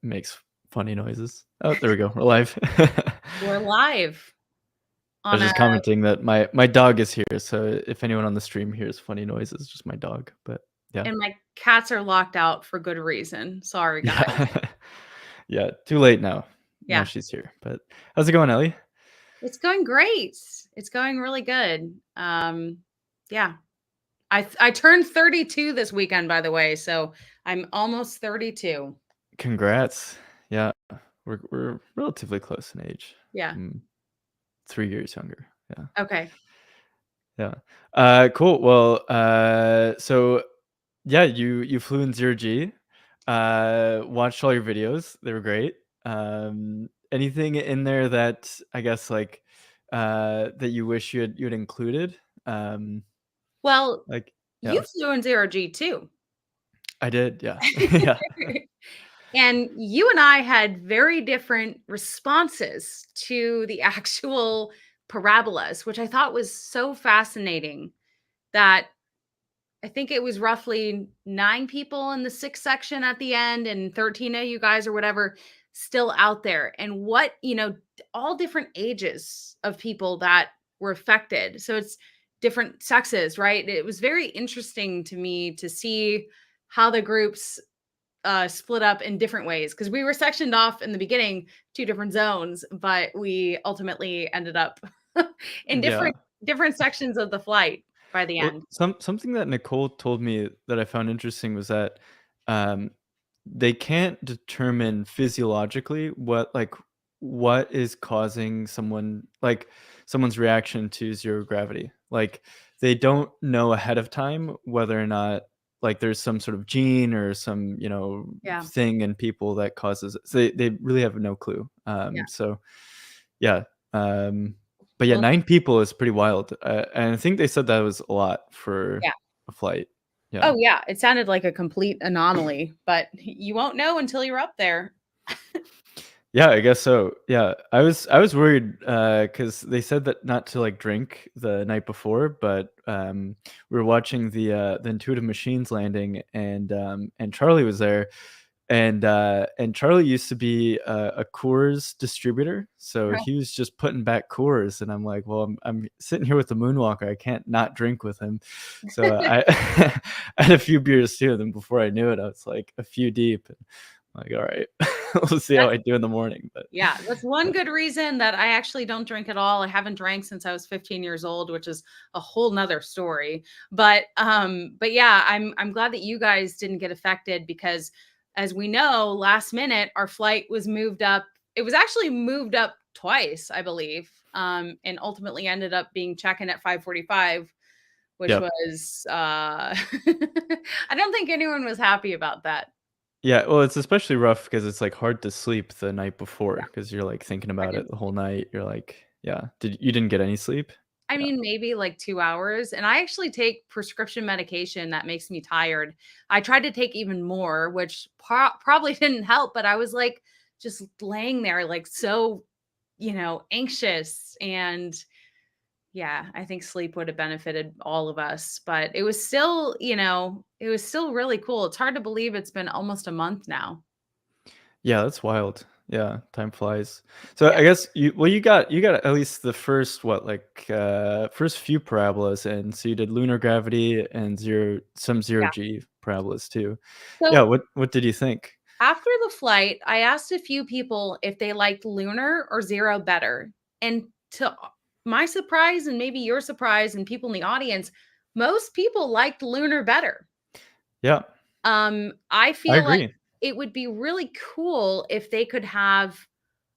makes funny noises. Oh, there we go. We're live. We're live I was on a just commenting that my dog is here, so if anyone on the stream hears funny noises, just my dog. But yeah, and my cats are locked out for good reason. Sorry, guys. yeah, yeah. Too late now. Now Yeah, she's here. But how's it going, Ellie? it's going great. It's going really good. Yeah. I turned 32 this weekend, by the way, so I'm almost 32. Congrats. Yeah, we're relatively close in age. Yeah. I'm 3 years younger. Yeah, Okay. yeah. Cool. Well, so yeah, you flew in 0G. Watched all your videos. They were great. Anything in there that I guess like that you wish you had included? Um, Well, like you yeah, flew in 0G too. I did. Yeah, yeah, And you and I had very different responses to the actual parabolas, which I thought was so fascinating that I think it was roughly 9 people in the 6 section at the end and 13 of you guys or whatever still out there. And what, all different ages of people that were affected. So it's different sexes, right? It was very interesting to me to see how the groups split up in different ways because we were sectioned off in the beginning, 2 different zones, but we ultimately ended up in yeah. different sections of the flight by the Well, end. something that Nicole told me that I found interesting was that um, they can't determine physiologically what is causing someone's reaction to zero gravity. Like they don't know ahead of time whether or not like there's some sort of gene or some Yeah. thing in people that causes it. So they really have no clue. Yeah. So yeah. Um, but yeah, Well, 9 people is pretty wild, and I think they said that was a lot for yeah. a flight. Yeah. Oh, yeah, it sounded like a complete anomaly, but you won't know until you're up there. Yeah, I guess so. Yeah, I was worried, because they said that not to, like, drink the night before, but, we were watching the Intuitive Machines landing, and Charlie was there, and Charlie used to be a Coors distributor, so Right. he was just putting back Coors, and I'm like, "Well, I'm sitting here with the Moonwalker, I can't not drink with him." So I I had a few beers too, and then before I knew it, I was, like, a few deep, and I'm like, "Alright, we'll see how That's I do in the morning," but yeah, that's yeah. one good reason that I actually don't drink at all. I haven't drank since I was 15 years old, which is a whole nother story. But yeah, I'm glad that you guys didn't get affected because as we know, last minute our flight was moved up. It was actually moved up twice, I believe. And ultimately ended up being check-in at 5:45, which Yep. was I don't think anyone was happy about that. Yeah, well, it's especially rough because it's, like, hard to sleep the night before Yeah, because 'cause you're, like, thinking I about it didn't the whole sleep. night. You're like yeah. You didn't get any sleep? I Yeah. mean, maybe like 2 hours, and I actually take prescription medication that makes me tired. I tried to take even more, which probably didn't help, but I was, like, just laying there, like, so, anxious, and yeah, I think sleep would have benefited all of us, but it was still really cool. It's hard to believe it's been almost a month now. Yeah, that's wild. Yeah, time flies. So Yeah, I guess you got at least the first first few parabolas, and so you did lunar gravity and some zero yeah. G parabolas too. Yeah, So what did you think? after the flight, I asked a few people if they liked Lunar or Zero better. And to my surprise, and maybe your surprise, and people in the audience, most people liked Lunar better. Yeah, I I feel like agree. it would be really cool if they could have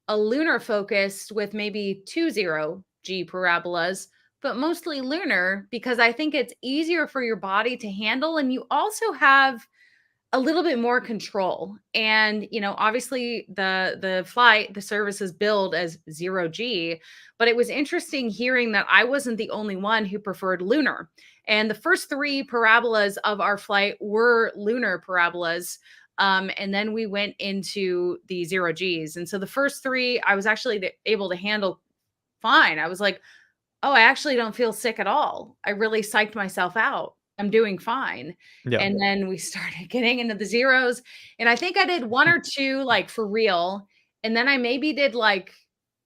a lunar focus with maybe 2 0G parabolas, but mostly lunar because I think it's easier for your body to handle. And you also have a little bit more control. And, obviously the service is billed as 0G, but it was interesting hearing that I wasn't the only one who preferred lunar. And the first 3 parabolas of our flight were lunar parabolas. And then we went into the 0Gs. And so the first 3, I was actually able to handle fine. I was like, oh, I actually don't feel sick at all. I really psyched myself out. I'm doing fine. Yeah. And then we started getting into the zeros, and I think I did 1 or 2, like, for real, and then I maybe did, like,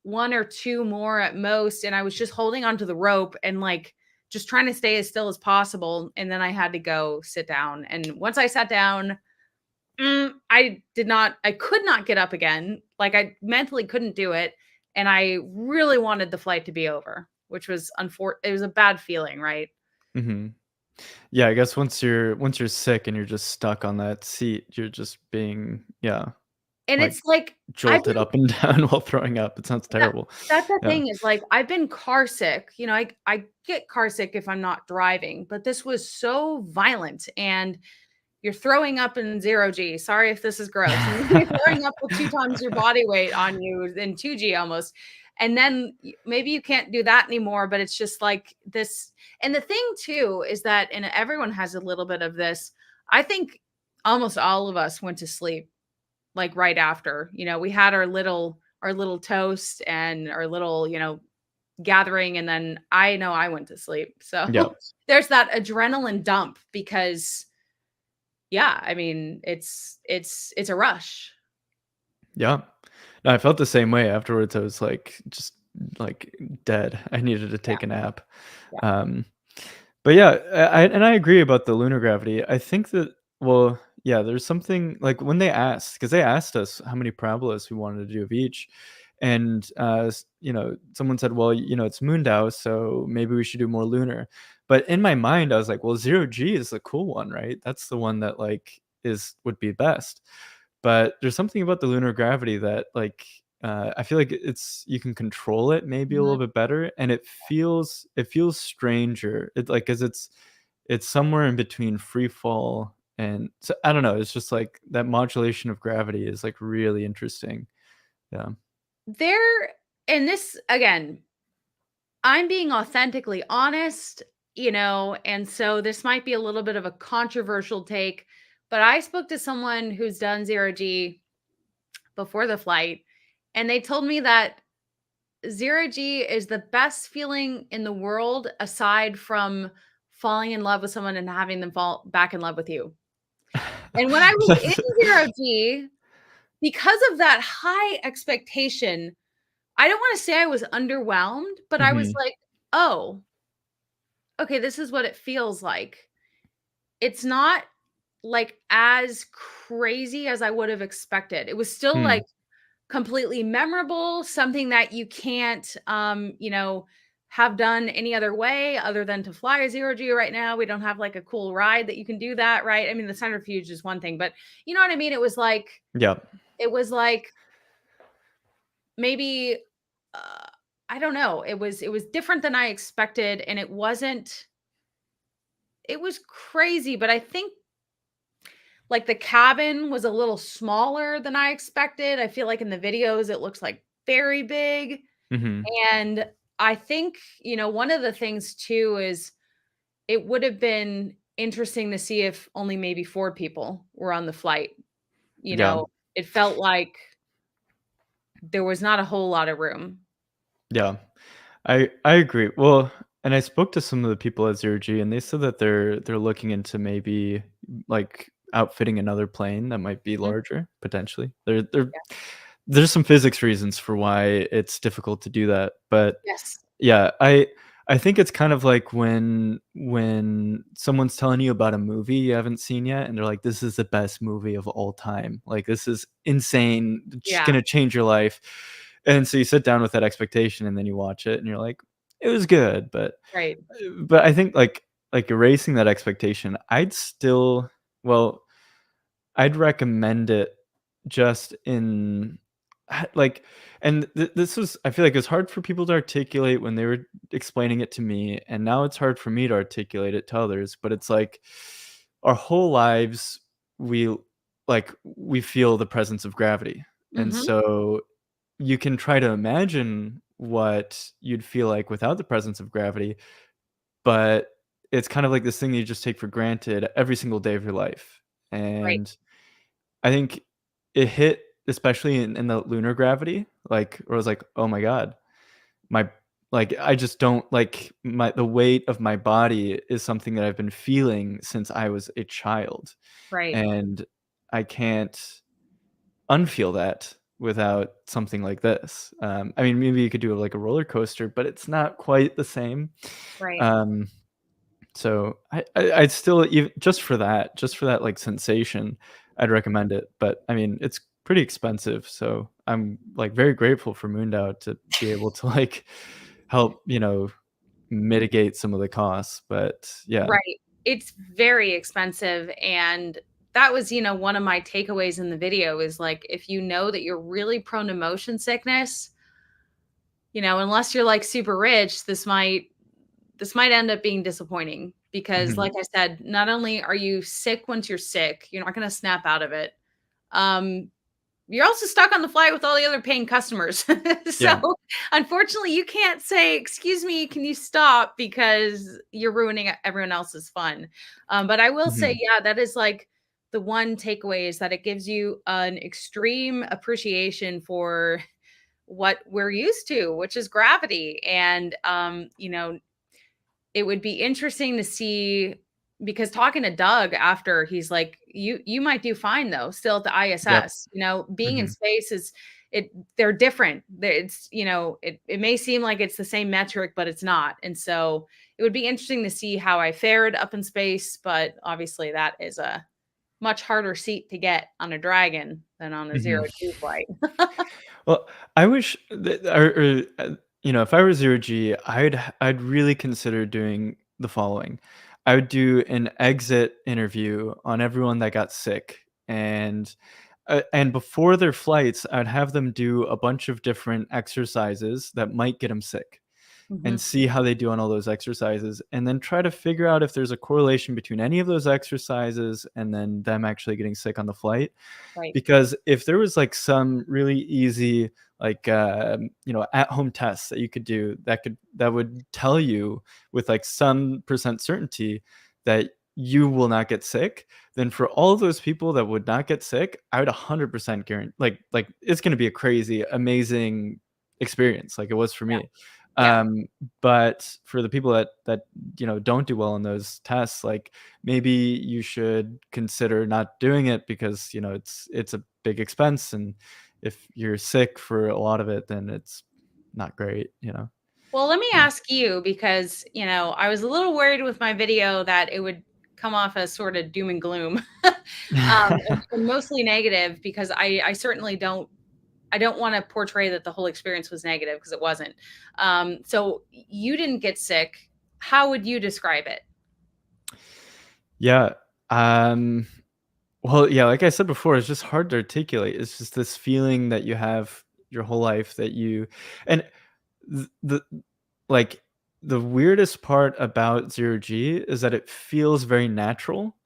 1 or 2 more at most, and I was just holding onto the rope and, like, just trying to stay as still as possible, and then I had to go sit down, and once I sat down, I could not get up again, like, I mentally couldn't do it, and I really wanted the flight to be over, which was it was a bad feeling, right? Mhm. Yeah, I guess once you're sick and you're just stuck on that seat, you're just being, yeah, And like, it's like, I've jolted been up and down while throwing up. It sounds that terrible. that's the Yeah. thing is, like, I've been car sick, I get car sick if I'm not driving, but this was so violent, and you're throwing up in 0 G. Sorry if this is gross. You're throwing up with 2 times your body weight on you in 2 G almost. And then maybe you can't do that anymore, but it's just like this. And the thing too is that, and everyone has a little bit of this, I think almost all of us went to sleep like right after. We had our little toast and our little, gathering, and then I know I went to sleep. So Yeah. there's that adrenaline dump because yeah, I mean, it's a rush. Yeah. No, I felt the same way afterwards. I was, like, just, like, dead. I needed to Yeah, take a nap. yeah. Um, but yeah, I agree about the lunar gravity. I think that, well, yeah, there's something like when they asked, because they asked us how many parabolas we wanted to do of each, and someone said, well, it's Moon Dao, so maybe we should do more lunar. But in my mind, I was like, well, 0 G is the cool one, right? That's the one that like would be best. But there's something about the lunar gravity that like I feel like you can control it maybe a Mhm. little bit better, and it feels stranger. It like because it's somewhere in between free fall and so I don't know. It's just like that modulation of gravity is like really interesting. Yeah. There and this again, I'm being authentically honest, and so this might be a little bit of a controversial take, but I spoke to someone who's done 0 G before the flight, and they told me that 0 G is the best feeling in the world aside from falling in love with someone and having them fall back in love with you. And when I was in 0 G, because of that high expectation, I don't wanna say I was underwhelmed, but I was Mhm. like, "Oh, okay, this is what it feels like." It's not, like, as crazy as I would have expected. It was still, Hmm. like, completely memorable, something that you can't, have done any other way other than to fly a 0 G right now. We don't have, like, a cool ride that you can do that, right? I mean, the centrifuge is one thing, but you know what I mean? Yeah. It was like maybe, uh, I don't know, it was different than I expected, and it was crazy, but I think, like, the cabin was a little smaller than I expected. I feel like in the videos, it looks, like, very big, Mhm. and I think, one of the things too is it would have been interesting to see if only maybe 4 people were on the flight, you Yeah. know? It felt like there was not a whole lot of room. Yeah. I agree. Well, and I spoke to some of the people at Zero G, and they said that they're looking into maybe like outfitting another plane that might be Mhm. larger potentially. There's some physics reasons for why it's difficult to do that, but Yes. yeah, I think it's kind of like when someone's telling you about a movie you haven't seen yet, and they're like, "This is the best movie of all time. Like, this is insane. It's Yeah, gonna change your life." And so you sit down with that expectation, and then you watch it, and you're like, "It was good," right. but I think like erasing that expectation, well, I'd recommend it just in like and this was I feel like it's hard for people to articulate when they were explaining it to me, and now it's hard for me to articulate it to others, but it's like our whole lives we we feel the presence of gravity. And Mhm. so you can try to imagine what you'd feel like without the presence of gravity, but it's kind of like this thing you just take for granted every single day of your life. Right. And I think it hit, especially in the lunar gravity, like, where I was like, "Oh my god, my like, I just don't like the weight of my body is something that I've been feeling since I was a child, Right. and I can't unfeel that without something like this. I mean, maybe you could do, like, a roller coaster, but it's not quite the same. Right. Um, so I'd still even just for that, like, sensation, I'd recommend it, but, I mean, it's pretty expensive, so I'm, like, very grateful for Moon Dao to be able to, like, help, mitigate some of the costs, but yeah. Right. It's very expensive, and that was, one of my takeaways in the video is, like, if you know that you're really prone to motion sickness, unless you're, like, super rich, this might end up being disappointing because, Mhm. like I said, not only are you sick once you're sick, you're not gonna snap out of it. Um, you're also stuck on the flight with all the other paying customers. So, Yeah. unfortunately, you can't say, "Excuse me, can you stop?" because you're ruining everyone else's fun. But I will say, Mhm. yeah, that is, like, the one takeaway is that it gives you an extreme appreciation for what we're used to, which is gravity. And, it would be interesting to see because talking to Doug after, he's like, "You might do fine though, still at the Yep. ISS." Being in Mhm. space is they're different. It may seem like it's the same metric, but it's not. And so it would be interesting to see how I fared up in space, but obviously that is a much harder seat to get on a Dragon than on a Mhm. zero G flight. Well, I wish that if I were zero G, I'd really consider doing the following. I would do an exit interview on everyone that got sick, and before their flights, I'd have them do a bunch of different exercises that might get them sick. And Mhm. see how they do on all those exercises, and then try to figure out if there's a correlation between any of those exercises and then them actually getting sick on the flight. Right. Because if there was, like, some really easy, like, at-home tests that you could do that would tell you with, like, some percent certainty that you will not get sick, then for all of those people that would not get sick, I would 100% guarantee it's gonna be a crazy, amazing experience like it was for Yeah. me. Yeah. Um, but for the people that don't do well in those tests, like, maybe you should consider not doing it because, it's a big expense, and if you're sick for a lot of it, then it's not great. Well, let me Yeah. ask you because, I was a little worried with my video that it would come off as sort of doom and gloom, and mostly negative because I certainly don't want to portray that the whole experience was negative because it wasn't. So you didn't get sick. How would you describe it? Yeah, um, well, yeah, like I said before, it's just hard to articulate. It's just this feeling that you have your whole life that you and the like, the weirdest part about zero G is that it feels very natural,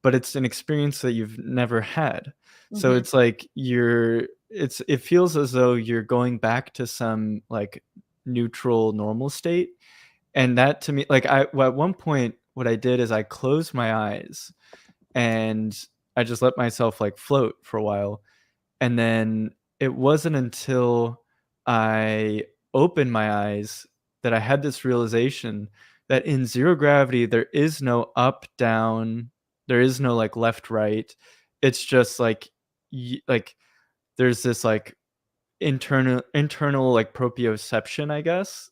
but it's an experience that you've never had. So Mhm. it's like it feels as though you're going back to some, like, neutral normal state, and that to me at one point, what I did is I closed my eyes, and I just let myself, like, float for a while, and then it wasn't until I opened my eyes that I had this realization that in zero gravity, there is no up, down, there is no, like, left, right. It's just like, there's this, like, internal, like, proprioception, I guess,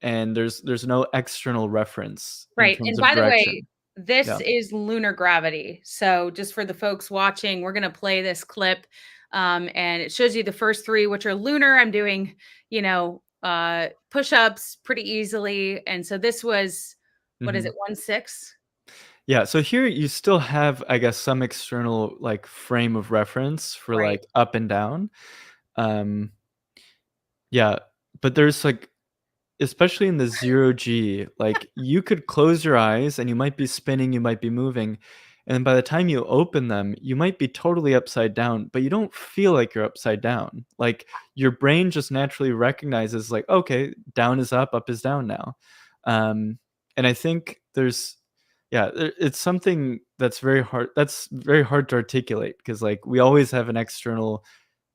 and there's no external reference in Right, terms and of by the way, direction. this Yeah. is lunar gravity. So just for the folks watching, we're gonna play this clip, and it shows you the first 3, which are lunar. I'm doing, push-ups pretty easily, and so this was what is it, Mhm. 1/6? Yeah, so here you still have, I guess, some external, like, frame of reference for, Right, like, up and down. Um, yeah, but there's, like, especially in the 0 G, like, you could close your eyes and you might be spinning, you might be moving, and by the time you open them, you might be totally upside down, but you don't feel like you're upside down. Like, your brain just naturally recognizes, like, "Okay, down is up is down now." Um, and I think it's something that's very hard to articulate because, like, we always have an external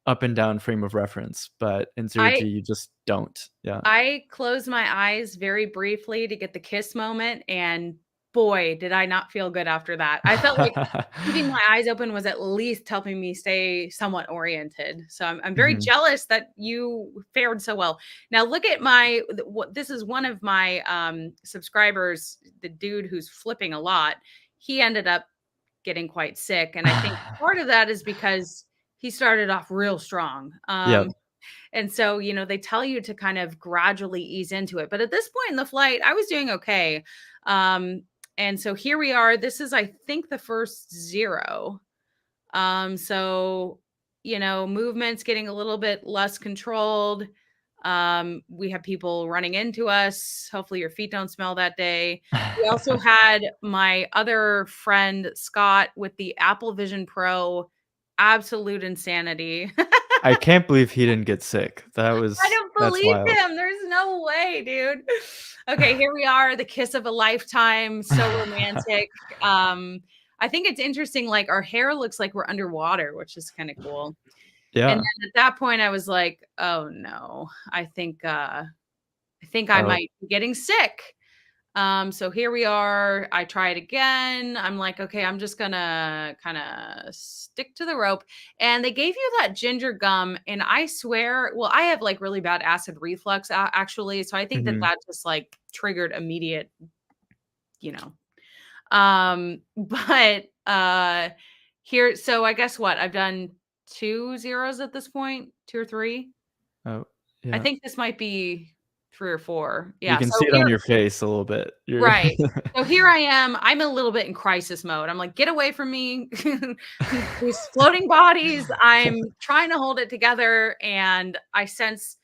up and down frame of reference, but in zero I G you just don't. Yeah. I closed my eyes very briefly to get the kiss moment, and boy, did I not feel good after that. I felt like keeping my eyes open was at least helping me stay somewhat oriented. So I'm very Mhm. jealous that you fared so well. Now look at my this is one of my subscribers, the dude who's flipping a lot. He ended up getting quite sick, and I think part of that is because he started off real strong. Yep. And so, they tell you to kind of gradually ease into it. But at this point in the flight, I was doing okay. Um, and so here we are. This is, I think, the first zero. So, movement's getting a little bit less controlled. We have people running into us. Hopefully, your feet don't smell that day. We also had my other friend, Scott, with the Apple Vision Pro. Absolute insanity. I can't believe he didn't get sick. I don't That's believe wild. him. There's no way, dude. Okay, here we are, the kiss of a lifetime, so romantic. I think it's interesting, like, our hair looks like we're underwater, which is kinda cool. And Yeah. then at that point, I was like, "Oh, no. I think I Oh. might be getting sick." So here we are. I try it again. I'm like, okay, I'm just gonna kind of stick to the rope. And they gave you that ginger gum, and I swear, well, I have like really bad acid reflux actually, so I think that Mhm. that just like triggered immediate, you know. But here, so I guess what I've done 2 zeros at this point, 2 or 3. Oh, I yeah. think this might be 3 or 4. You Yeah. can So see it on here, your face a little bit. You're right. So here I am. I'm a little bit in crisis mode. I'm like, get away from me. These floating bodies. I'm trying to hold it together, and I sense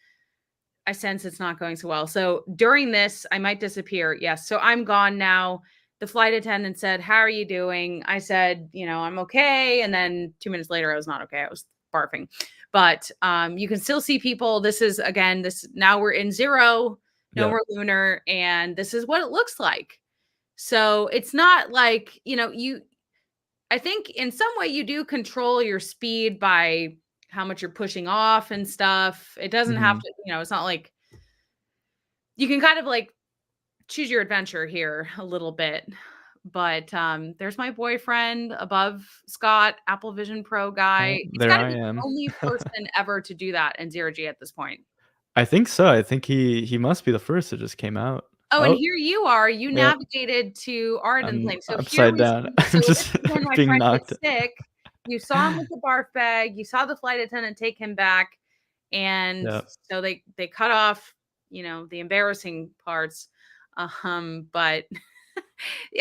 it's not going so well. So during this, I might disappear. Yes. So I'm gone now. The flight attendant said, "How are you doing?" I said, "I'm okay." And then 2 minutes later, I was not okay. I was barfing. But you can still see people. This is again, this now we're in zero, no Yep. more lunar, and this is what it looks like. So it's not like, I think in some way you do control your speed by how much you're pushing off and stuff. It doesn't have Mhm. to, it's not like you can kind of like choose your adventure here a little bit. But there's my boyfriend above Scott, Apple Vision Pro Oh, guy. He's there got to I be the am. only person ever to do that in zero G at this point. I think so. I think he must be the first that just came out. Oh, and Oh, here you are. You yep. navigated to our end of the I'm plane. So here upside we down. see. So I'm this just is when my being friend knocked. gets sick. You saw him with the barf bag. You saw the flight attendant take him back, and Yep. so they cut off, the embarrassing parts. But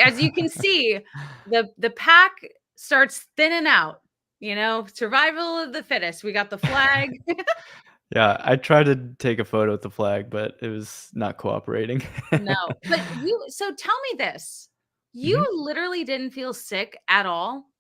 as you can see, the pack starts thinning out. Survival of the fittest. We got the flag. Yeah, I tried to take a photo with the flag, but it was not cooperating. No, but so tell me this. You Mhm. literally didn't feel sick at all?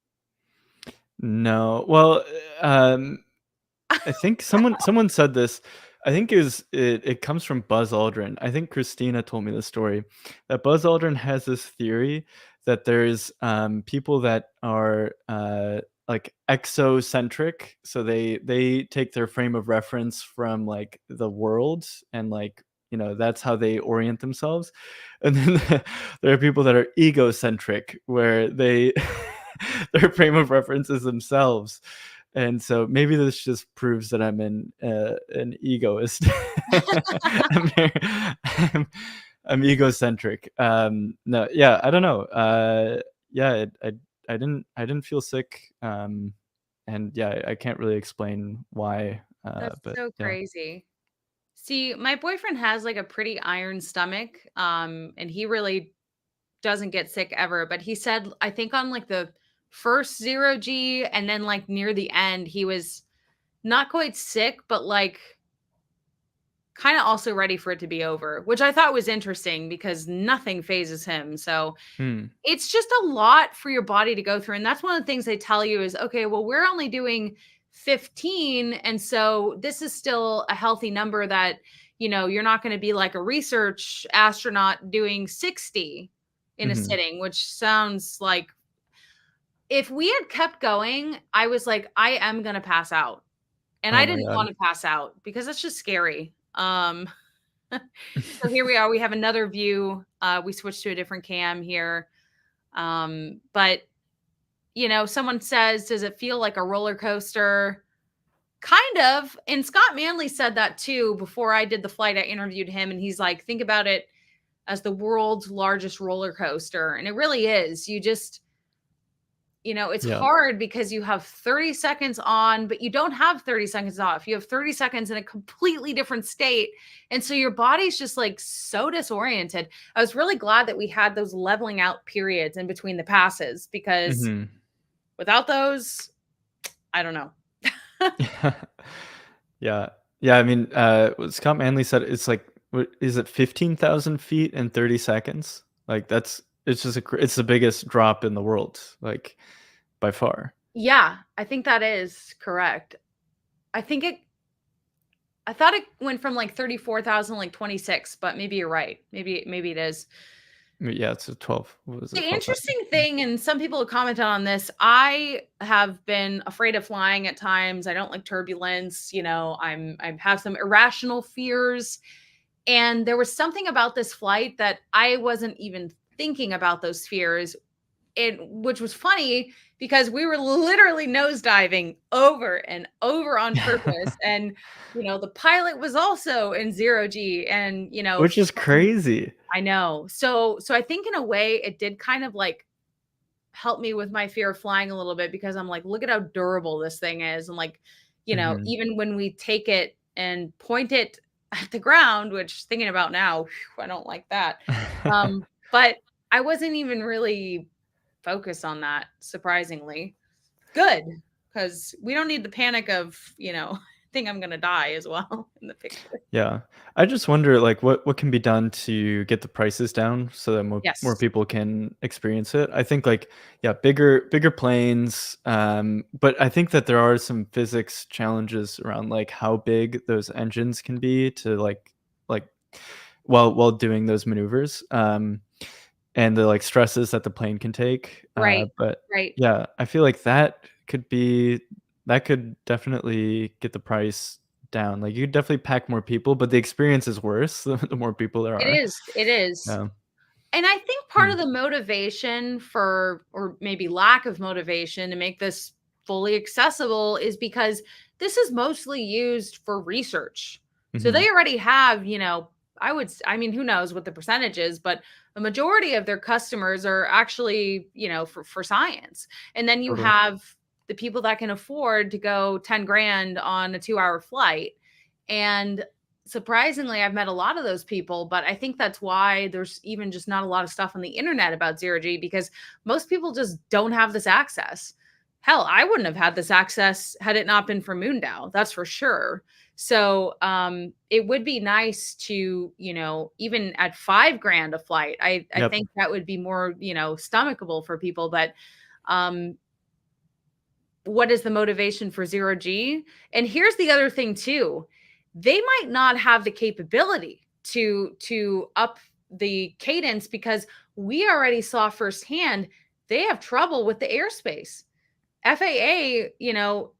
No. Well, I think someone said this. I think it comes from Buzz Aldrin. I think Christina told me the story that Buzz Aldrin has this theory that there's people that are like exocentric, so they take their frame of reference from like the world and like that's how they orient themselves, and then there are people that are egocentric where they their frame of reference is themselves. And so maybe this just proves that I'm an egoist. I'm, I'm, I'm egocentric. No, yeah, I don't know. Yeah, I didn't feel sick. And yeah, I can't really explain why. That's But so yeah. crazy. See, my boyfriend has like a pretty iron stomach, and he really doesn't get sick ever. But he said, I think on like the first zero G, and then like near the end, he was not quite sick, but like kind of also ready for it to be over, which I thought was interesting because nothing phases him. So Hmm. it's just a lot for your body to go through, and that's one of the things they tell you is, "Okay, well, we're only doing 15, and so this is still a healthy number that, you're not gonna be like a research astronaut doing 60 in a Hmm. sitting," which sounds like if we had kept going, I was like, "I am gonna pass out." and Oh I my didn't god. wanna pass out because it's just scary. So here we are, we have another view, we switched to a different cam here, but, someone says, "Does it feel like a roller coaster?" Kind of, and Scott Manley said that too before I did the flight. I interviewed him, and he's like, "Think about it as the world's largest roller coaster," and it really is. It's Yeah. hard because you have 30 seconds on, but you don't have 30 seconds off. You have 30 seconds in a completely different state. And so your body's just like so disoriented. I was really glad that we had those leveling out periods in between the passes because Mhm. without those, I don't know. Yeah. Yeah, I mean, what Scott Manley said it's like what is it 15,000 feet in 30 seconds? Like, it's just it's the biggest drop in the world, like, by far. Yeah, I think that is correct. I think it I thought it went from like 34,000 like 26, but maybe you're right. Maybe it is. Yeah, it's a 12 what was The it, 12,000? interesting thing, and some people have commented on this, I have been afraid of flying at times. I don't like turbulence. I have some irrational fears. And there was something about this flight that I wasn't even thinking about those fears. Which was funny because we were literally nosediving over and over on purpose. And the pilot was also in zero G. And Which is crazy. I know. So I think in a way it did kind of like help me with my fear of flying a little bit because I'm like, look at how durable this thing is. And like, Mhm. even when we take it and point it at the ground, which thinking about now, I don't like that. But I wasn't even really focused on that, surprisingly. Good, because we don't need the panic of, think I'm gonna die as well in the picture. Yeah. I just wonder, like, what can be done to get the prices down so that more Yes. people can experience it? I think, like, yeah, bigger planes, but I think that there are some physics challenges around, like, how big those engines can be to, like, while doing those maneuvers, and the, like, stresses that the plane can take, Right. but, Right. yeah, I feel like that could definitely get the price down. Like, you could definitely pack more people, but the experience is worse the more people there It are. is, it is. Yeah. And I think part Mm. of the motivation for or maybe lack of motivation to make this fully accessible is because this is mostly used for research. So Mhm. they already have, I mean, who knows what the percentage is, but a majority of their customers are actually, for science. And then you Totally. have the people that can afford to go 10 grand on a 2-hour flight. And surprisingly, I've met a lot of those people, but I think that's why there's even just not a lot of stuff on the internet about zero G because most people just don't have this access. Hell, I wouldn't have had this access had it not been for Moon Dao, that's for sure. So it would be nice to, even at 5 grand a flight, I Yep. think that would be more, stomachable for people. But um what is the motivation for zero G? And here's the other thing too. They might not have the capability to up the cadence because we already saw firsthand they have trouble with the airspace. FAA,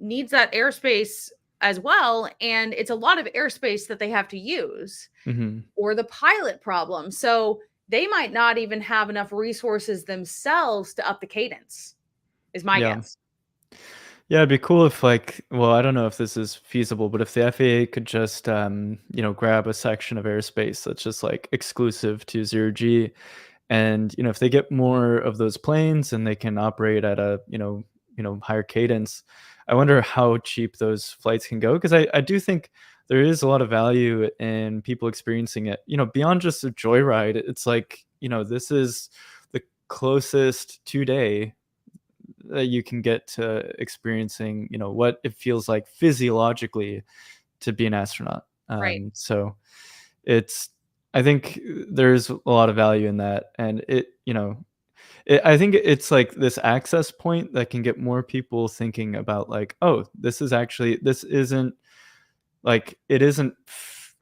needs that airspace as well, and it's a lot of airspace that they have to use Mhm. or the pilot problem. So they might not even have enough resources themselves to up the cadence. Is my Yeah. guess. Yeah, it'd be cool if, like, well, I don't know if this is feasible, but if the FAA could just, grab a section of airspace that's just, like, exclusive to 0 G, and, if they get more of those planes and they can operate at a, higher cadence, I wonder how cheap those flights can go. Because I do think there is a lot of value in people experiencing it, beyond just a joyride. It's like, this is the closest 2 day that you can get to experiencing, what it feels like physiologically to be an astronaut. Right. So it's I think there's a lot of value in that, and I think it's like this access point that can get more people thinking about like, oh, this isn't like it isn't.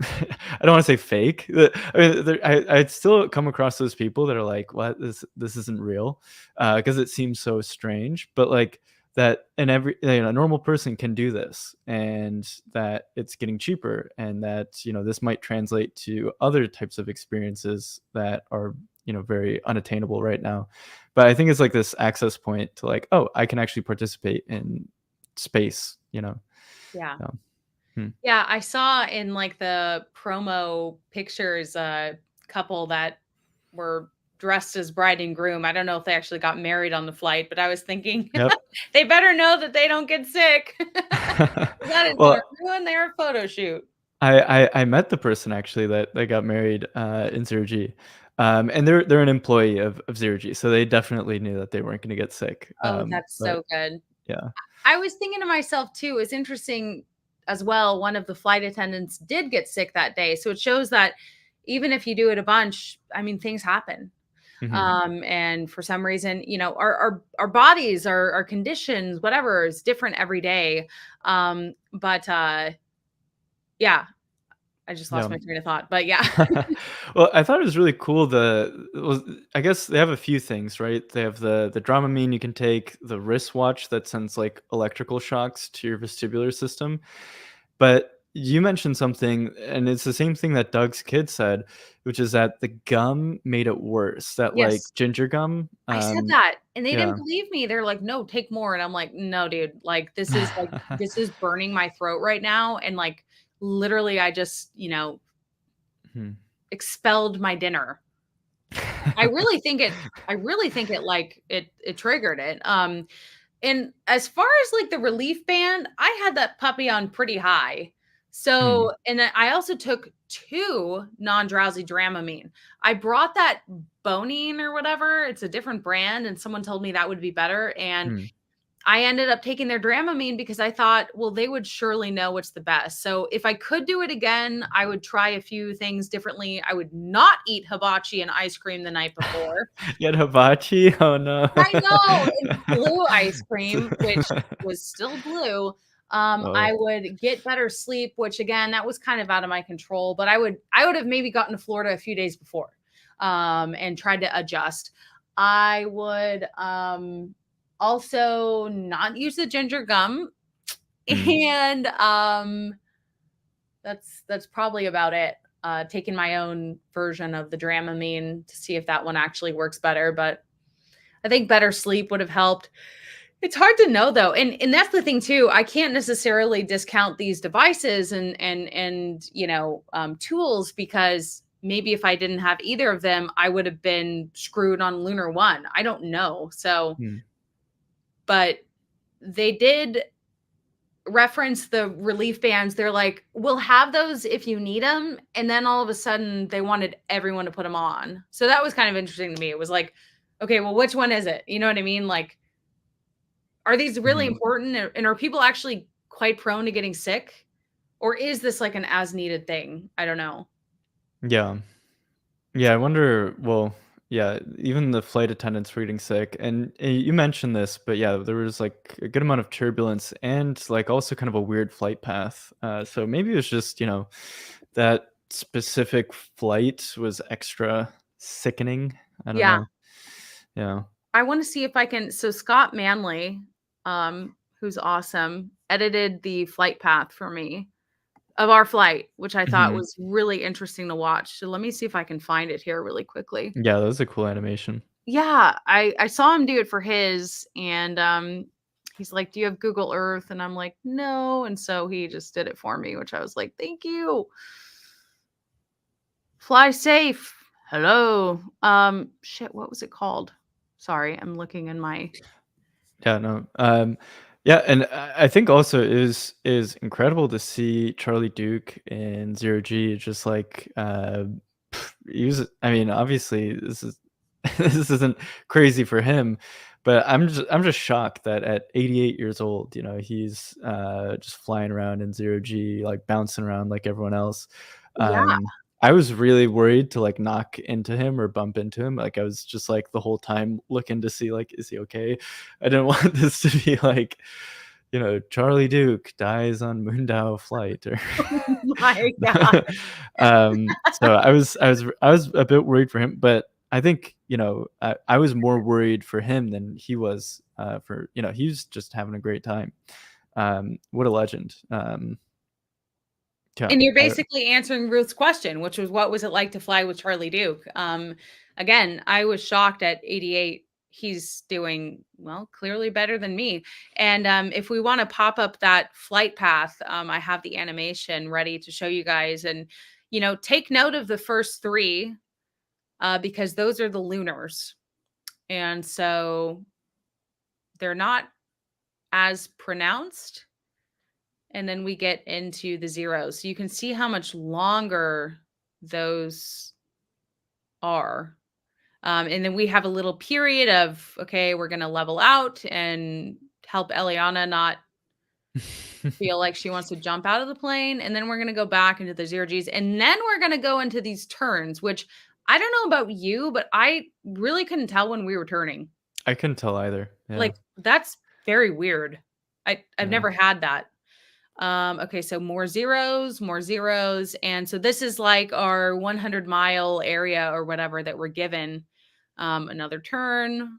I don't want to say fake. I mean, I'd still come across those people that are like, "What? This isn't real," because it seems so strange. But like that and every a normal person can do this, and that it's getting cheaper, and that this might translate to other types of experiences that are very unattainable right now. But I think it's like this access point to like, oh, I can actually participate in space. Yeah. So, hmm. Yeah, I saw in, like, the promo pictures a couple that were dressed as bride and groom. I don't know if they actually got married on the flight, but I was thinking, Yep. they better know that they don't get sick. That is gonna Well, ruin their photo shoot. I met the person actually that got married in zero G, and they're an employee of zero G, so they definitely knew that they weren't going to get sick. Oh, that's But so good. yeah. I was thinking to myself too, it's interesting as well, one of the flight attendants did get sick that day, so it shows that even if you do it a bunch, I mean, things happen. Hmm. And for some reason, our bodies, our conditions, whatever is different every day. But yeah, I just lost Yeah. my train of thought. But yeah. Well, I thought it was really cool. I guess they have a few things, right? They have the Dramamine you can take, the wristwatch that sends like electrical shocks to your vestibular system. But you mentioned something, and it's the same thing that Doug's kid said, which is that the gum made it worse. That like Yes. ginger gum. I said that and they Yeah. didn't believe me. They're like, no, take more. And I'm like, no, dude, like this is burning my throat right now. And like literally I just, Hmm. expelled my dinner. I really think it like it triggered it. And as far as like the relief band, I had that puppy on pretty high. Hmm. So, and then I also took 2 non-drowsy Dramamine. I brought that Bonine or whatever. It's a different brand, and someone told me that would be better. And Hmm. I ended up taking their Dramamine because I thought, well, they would surely know what's the best. So if I could do it again, I would try a few things differently. I would not eat hibachi and ice cream the night before. You had hibachi? Oh no. I know, and blue ice cream, which was still blue. I Oh. would get better sleep, which again, that was kind of out of my control, but I would have maybe gotten to Florida a few days before, and tried to adjust. I would, also not use the ginger gum, Hmm. and, that's probably about it. Taking my own version of the Dramamine to see if that one actually works better, but I think better sleep would have helped. It's hard to know though. And that's the thing too. I can't necessarily discount these devices and tools because maybe if I didn't have either of them, I would have been screwed on Lunar 1. I don't know. So, Hmm. but they did reference the relief bands. They're like, "We'll have those if you need them." And then all of a sudden they wanted everyone to put them on. So that was kind of interesting to me. It was like, "Okay, well which one is it?" You know what I mean? Like, are these really Mhm. important, and are people actually quite prone to getting sick? Or is this like an as needed thing? I don't know. Yeah. Yeah, I wonder, well, yeah, even the flight attendants were getting sick, and, you mentioned this, but yeah, there was, like, a good amount of turbulence and, like, also kind of a weird flight path, so maybe it was just, that specific flight was extra sickening, I don't Yeah. know. Yeah. I want to see if I can. So Scott Manley, who's awesome, edited the flight path for me of our flight, which I thought Mhm. was really interesting to watch. So let me see if I can find it here really quickly. Yeah, that was a cool animation. Yeah, I saw him do it for his, and he's like, "Do you have Google Earth?" And I'm like, "No." And so he just did it for me, which I was like, "Thank you. Fly safe." Hello. Shit, what was it called? Sorry, I'm looking in my. Yeah, no. Yeah, and I think also is incredible to see Charlie Duke in Zero G. Just like he was. I mean, obviously, this is this isn't crazy for him, but I'm just shocked that at 88 years old, he's just flying around in Zero G, like bouncing around like everyone else. Yeah. I was really worried to like knock into him or bump into him. Like I was just like the whole time looking to see like, is he okay? I didn't want this to be like, Charlie Duke dies on Moon Dao flight or Oh my god. so I was a bit worried for him, but I think, I was more worried for him than he was for he was just having a great time. What a legend. Yeah, And you're I, basically answering Ruth's question, which was what was it like to fly with Charlie Duke? Again, I was shocked at 88. He's doing well, clearly better than me. And if we want to pop up that flight path, I have the animation ready to show you guys. And take note of the first three because those are the lunars, and so they're not as pronounced. And then we get into the zeros. So you can see how much longer those are. And then we have a little period of, okay, we're going to level out and help Eliana not feel like she wants to jump out of the plane. And then we're going to go back into the zero Gs. And then we're going to go into these turns, which I don't know about you, but I really couldn't tell when we were turning. I couldn't tell either. Yeah, Like, that's very weird. I've yeah. never had that. Okay, so more zeros, and so this is like our 100-mile area or whatever that we're given. Another turn,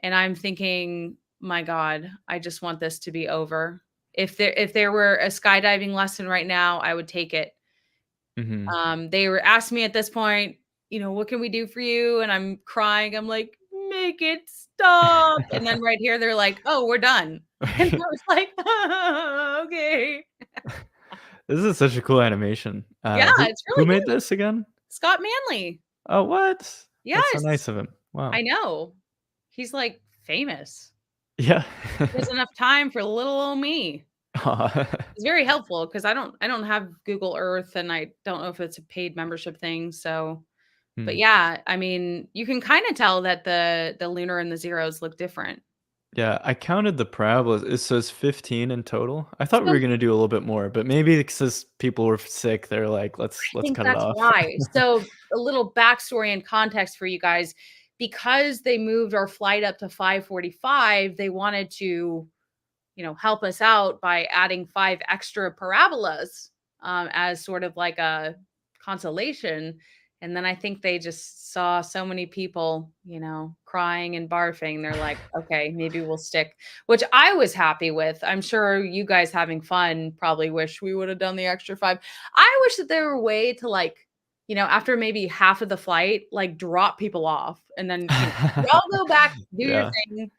and I'm thinking, my God, I just want this to be over. If there were a skydiving lesson right now, I would take it. Hmm. They were asking me at this point, what can we do for you? And I'm crying. I'm like, make it stop. And then right here, they're like, oh, we're done. And I was like, okay. This is such a cool animation. Yeah, Who it's who really made good. this again? Scott Manley. Oh, what? That's so Yes, nice of him. Wow. I know. He's like famous. Yeah. There's enough time for little old me. Aw. It's very helpful because I don't have Google Earth and I don't know if it's a paid membership thing. So, but Hmm. yeah, I mean, you can kind of tell that the lunar and the zeros look different. Yeah, I counted the parabolas. It says 15 in total. I thought we So were gonna do a little bit more, but maybe because people were sick, they're like, I let's think cut it that's off." why. So, a little backstory and context for you guys. Because they moved our flight up to 5:45, they wanted to, help us out by adding 5 extra parabolas as sort of like a consolation. And then I think they just saw so many people, crying and barfing. They're like, okay, maybe we'll stick, which I was happy with. I'm sure you guys having fun probably wish we would have done the extra 5. I wish that there were a way to after maybe half of the flight, like drop people off and then, y'all go back, do your Yeah.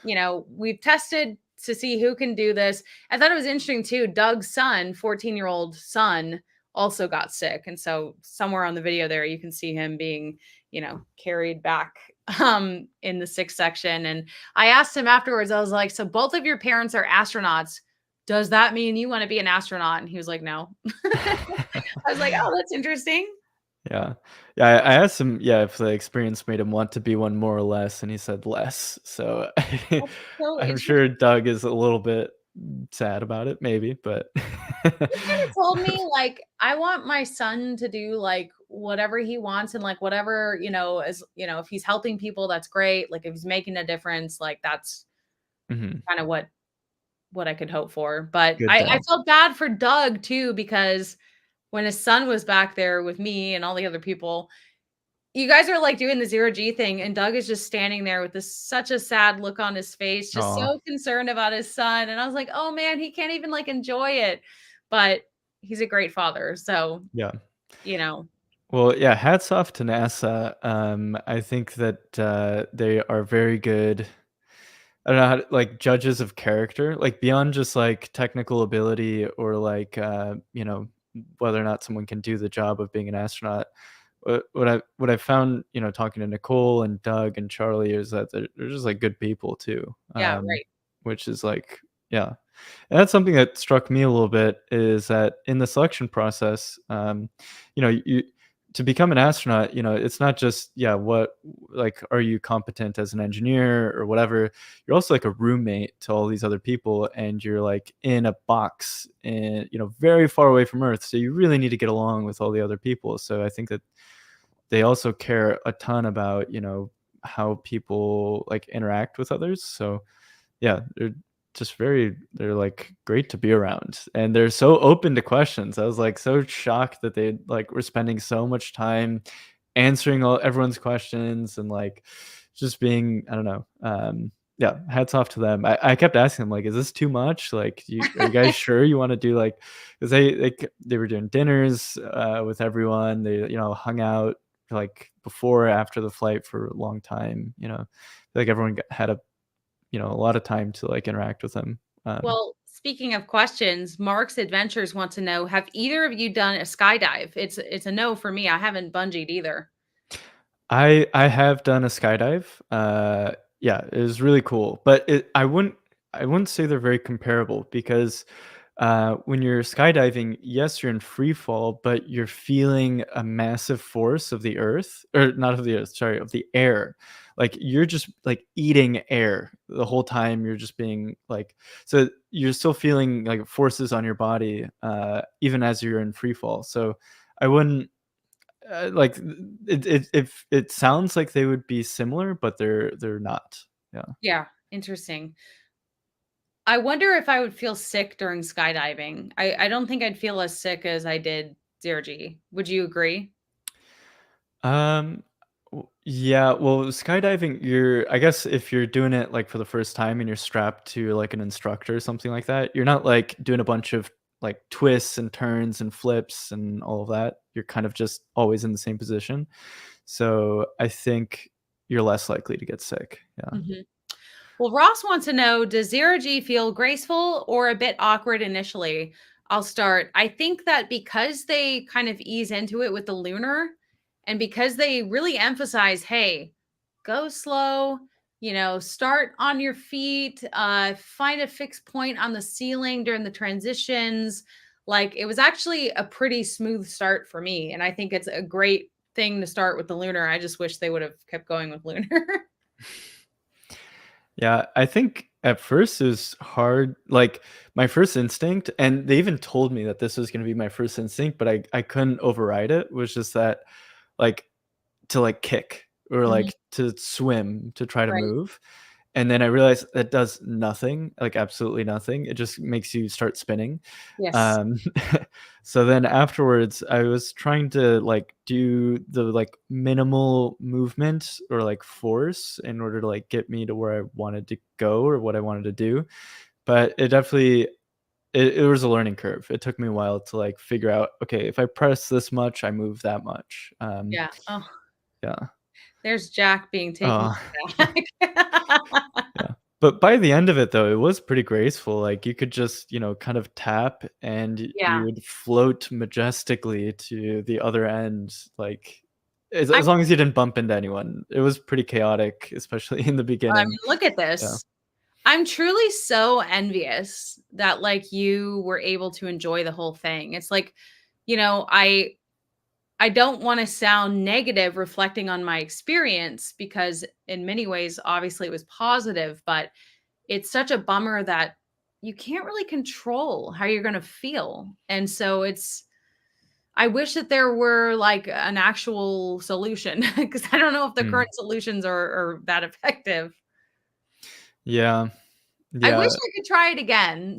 thing. We've tested to see who can do this. I thought it was interesting too. Doug's son, 14-year-old son, also got sick. And so somewhere on the video there, you can see him being, carried back in the 6th section. And I asked him afterwards, I was like, so both of your parents are astronauts. Does that mean you want to be an astronaut? And he was like, no. I was like, oh, that's interesting. Yeah. Yeah, I asked him, yeah, if the experience made him want to be one more or less, and he said less. So That's so I'm interesting. sure Doug is a little bit sad about it, maybe, but He kinda told me, like, I want my son to do, like, whatever he wants and, like, whatever, if he's helping people, that's great. Like, if he's making a difference, like, that's Mhm. kinda what I could hope for. But Good I dad. felt bad for Doug too because when his son was back there with me and all the other people, you guys are, like, doing the zero G thing, and Doug is just standing there with this such a sad look on his face, just Aw, so concerned about his son, and I was like, "Oh, man, he can't even, like, enjoy it." But he's a great father, so, yeah. you know Well, yeah, hats off to NASA. I think that, they are very good. I don't know how to, like, judges of character, like, beyond just, like, technical ability or, like, whether or not someone can do the job of being an astronaut. What I found, talking to Nicole and Doug and Charlie is that they're just, like, good people too, Yeah, right. which is, like, yeah. And that's something that struck me a little bit is that in the selection process, you to become an astronaut, it's not just, yeah, what, like, are you competent as an engineer or whatever? You're also like a roommate to all these other people, and you're like in a box and, very far away from Earth. So you really need to get along with all the other people. So I think that they also care a ton about, how people like interact with others. So yeah, they're like great to be around, and they're so open to questions. I was like so shocked that they like were spending so much time, answering all everyone's questions and, like, just being I don't know, yeah, hats off to them. I kept asking them, like, "Is this too much? Like, are you guys sure you wanna do, like" 'cause they were doing dinners, with everyone. They, hung out, like, before or after the flight for a long time, like, everyone had a lot of time to, like, interact with them. Well, speaking of questions, Mark's Adventures want to know, have either of you done a skydive? It's a no for me. I haven't bungeed either. I have done a skydive. Yeah, it was really cool, but I wouldn't say they're very comparable because when you're skydiving, yes, you're in free fall, but you're feeling a massive force of the earth, or not of the earth, sorry, of the air. Like you're just like eating air the whole time. You're just being like, so you're still feeling like forces on your body, even as you're in free fall. So I wouldn't like it sounds like they would be similar, but they're not. Yeah. Yeah, interesting. I wonder if I would feel sick during skydiving. I don't think I'd feel as sick as I did 0G. Would you agree? Um, yeah, well, skydiving, I guess if you're doing it like for the first time and you're strapped to like an instructor or something like that, you're not like doing a bunch of like twists and turns and flips and all of that. You're kind of just always in the same position. So I think you're less likely to get sick. Yeah. Mhm. Well, Ross wants to know, does zero G feel graceful or a bit awkward initially? I'll start. I think that because they kind of ease into it with the lunar and because they really emphasize, hey, go slow, start on your feet, find a fixed point on the ceiling during the transitions. Like it was actually a pretty smooth start for me. And I think it's a great thing to start with the lunar. I just wish they would have kept going with lunar. Yeah, I think at first it was hard. Like my first instinct, and they even told me that this was going to be my first instinct, but I couldn't override it. Was just that like to like kick or Mhm. like to swim to try to Right. move. And then I realized that does nothing, like absolutely nothing. It just makes you start spinning. Yes. Um, so then afterwards, I was trying to like do the like minimal movement or like force in order to like get me to where I wanted to go or what I wanted to do. But it was a learning curve. It took me a while to like figure out, okay, if I press this much, I move that much. Yeah. Oh, Yeah. there's Jack being taken Oh, back. yeah. But by the end of it, though, it was pretty graceful. Like you could just, kind of tap and you Yeah. would float majestically to the other end. Like I as long as you didn't bump into anyone. It was pretty chaotic, especially in the I beginning. mean, look at Yeah. this. I'm truly so envious that, like, you were able to enjoy the whole thing. It's like, you know, I I don't wanna sound negative reflecting on my experience because in many ways, obviously, it was positive, but it's such a bummer that you can't really control how you're gonna feel, and so I wish that there were, like, an actual solution because I don't know if the Mm. current solutions are that effective. Yeah. I wish Yeah. I could try it again.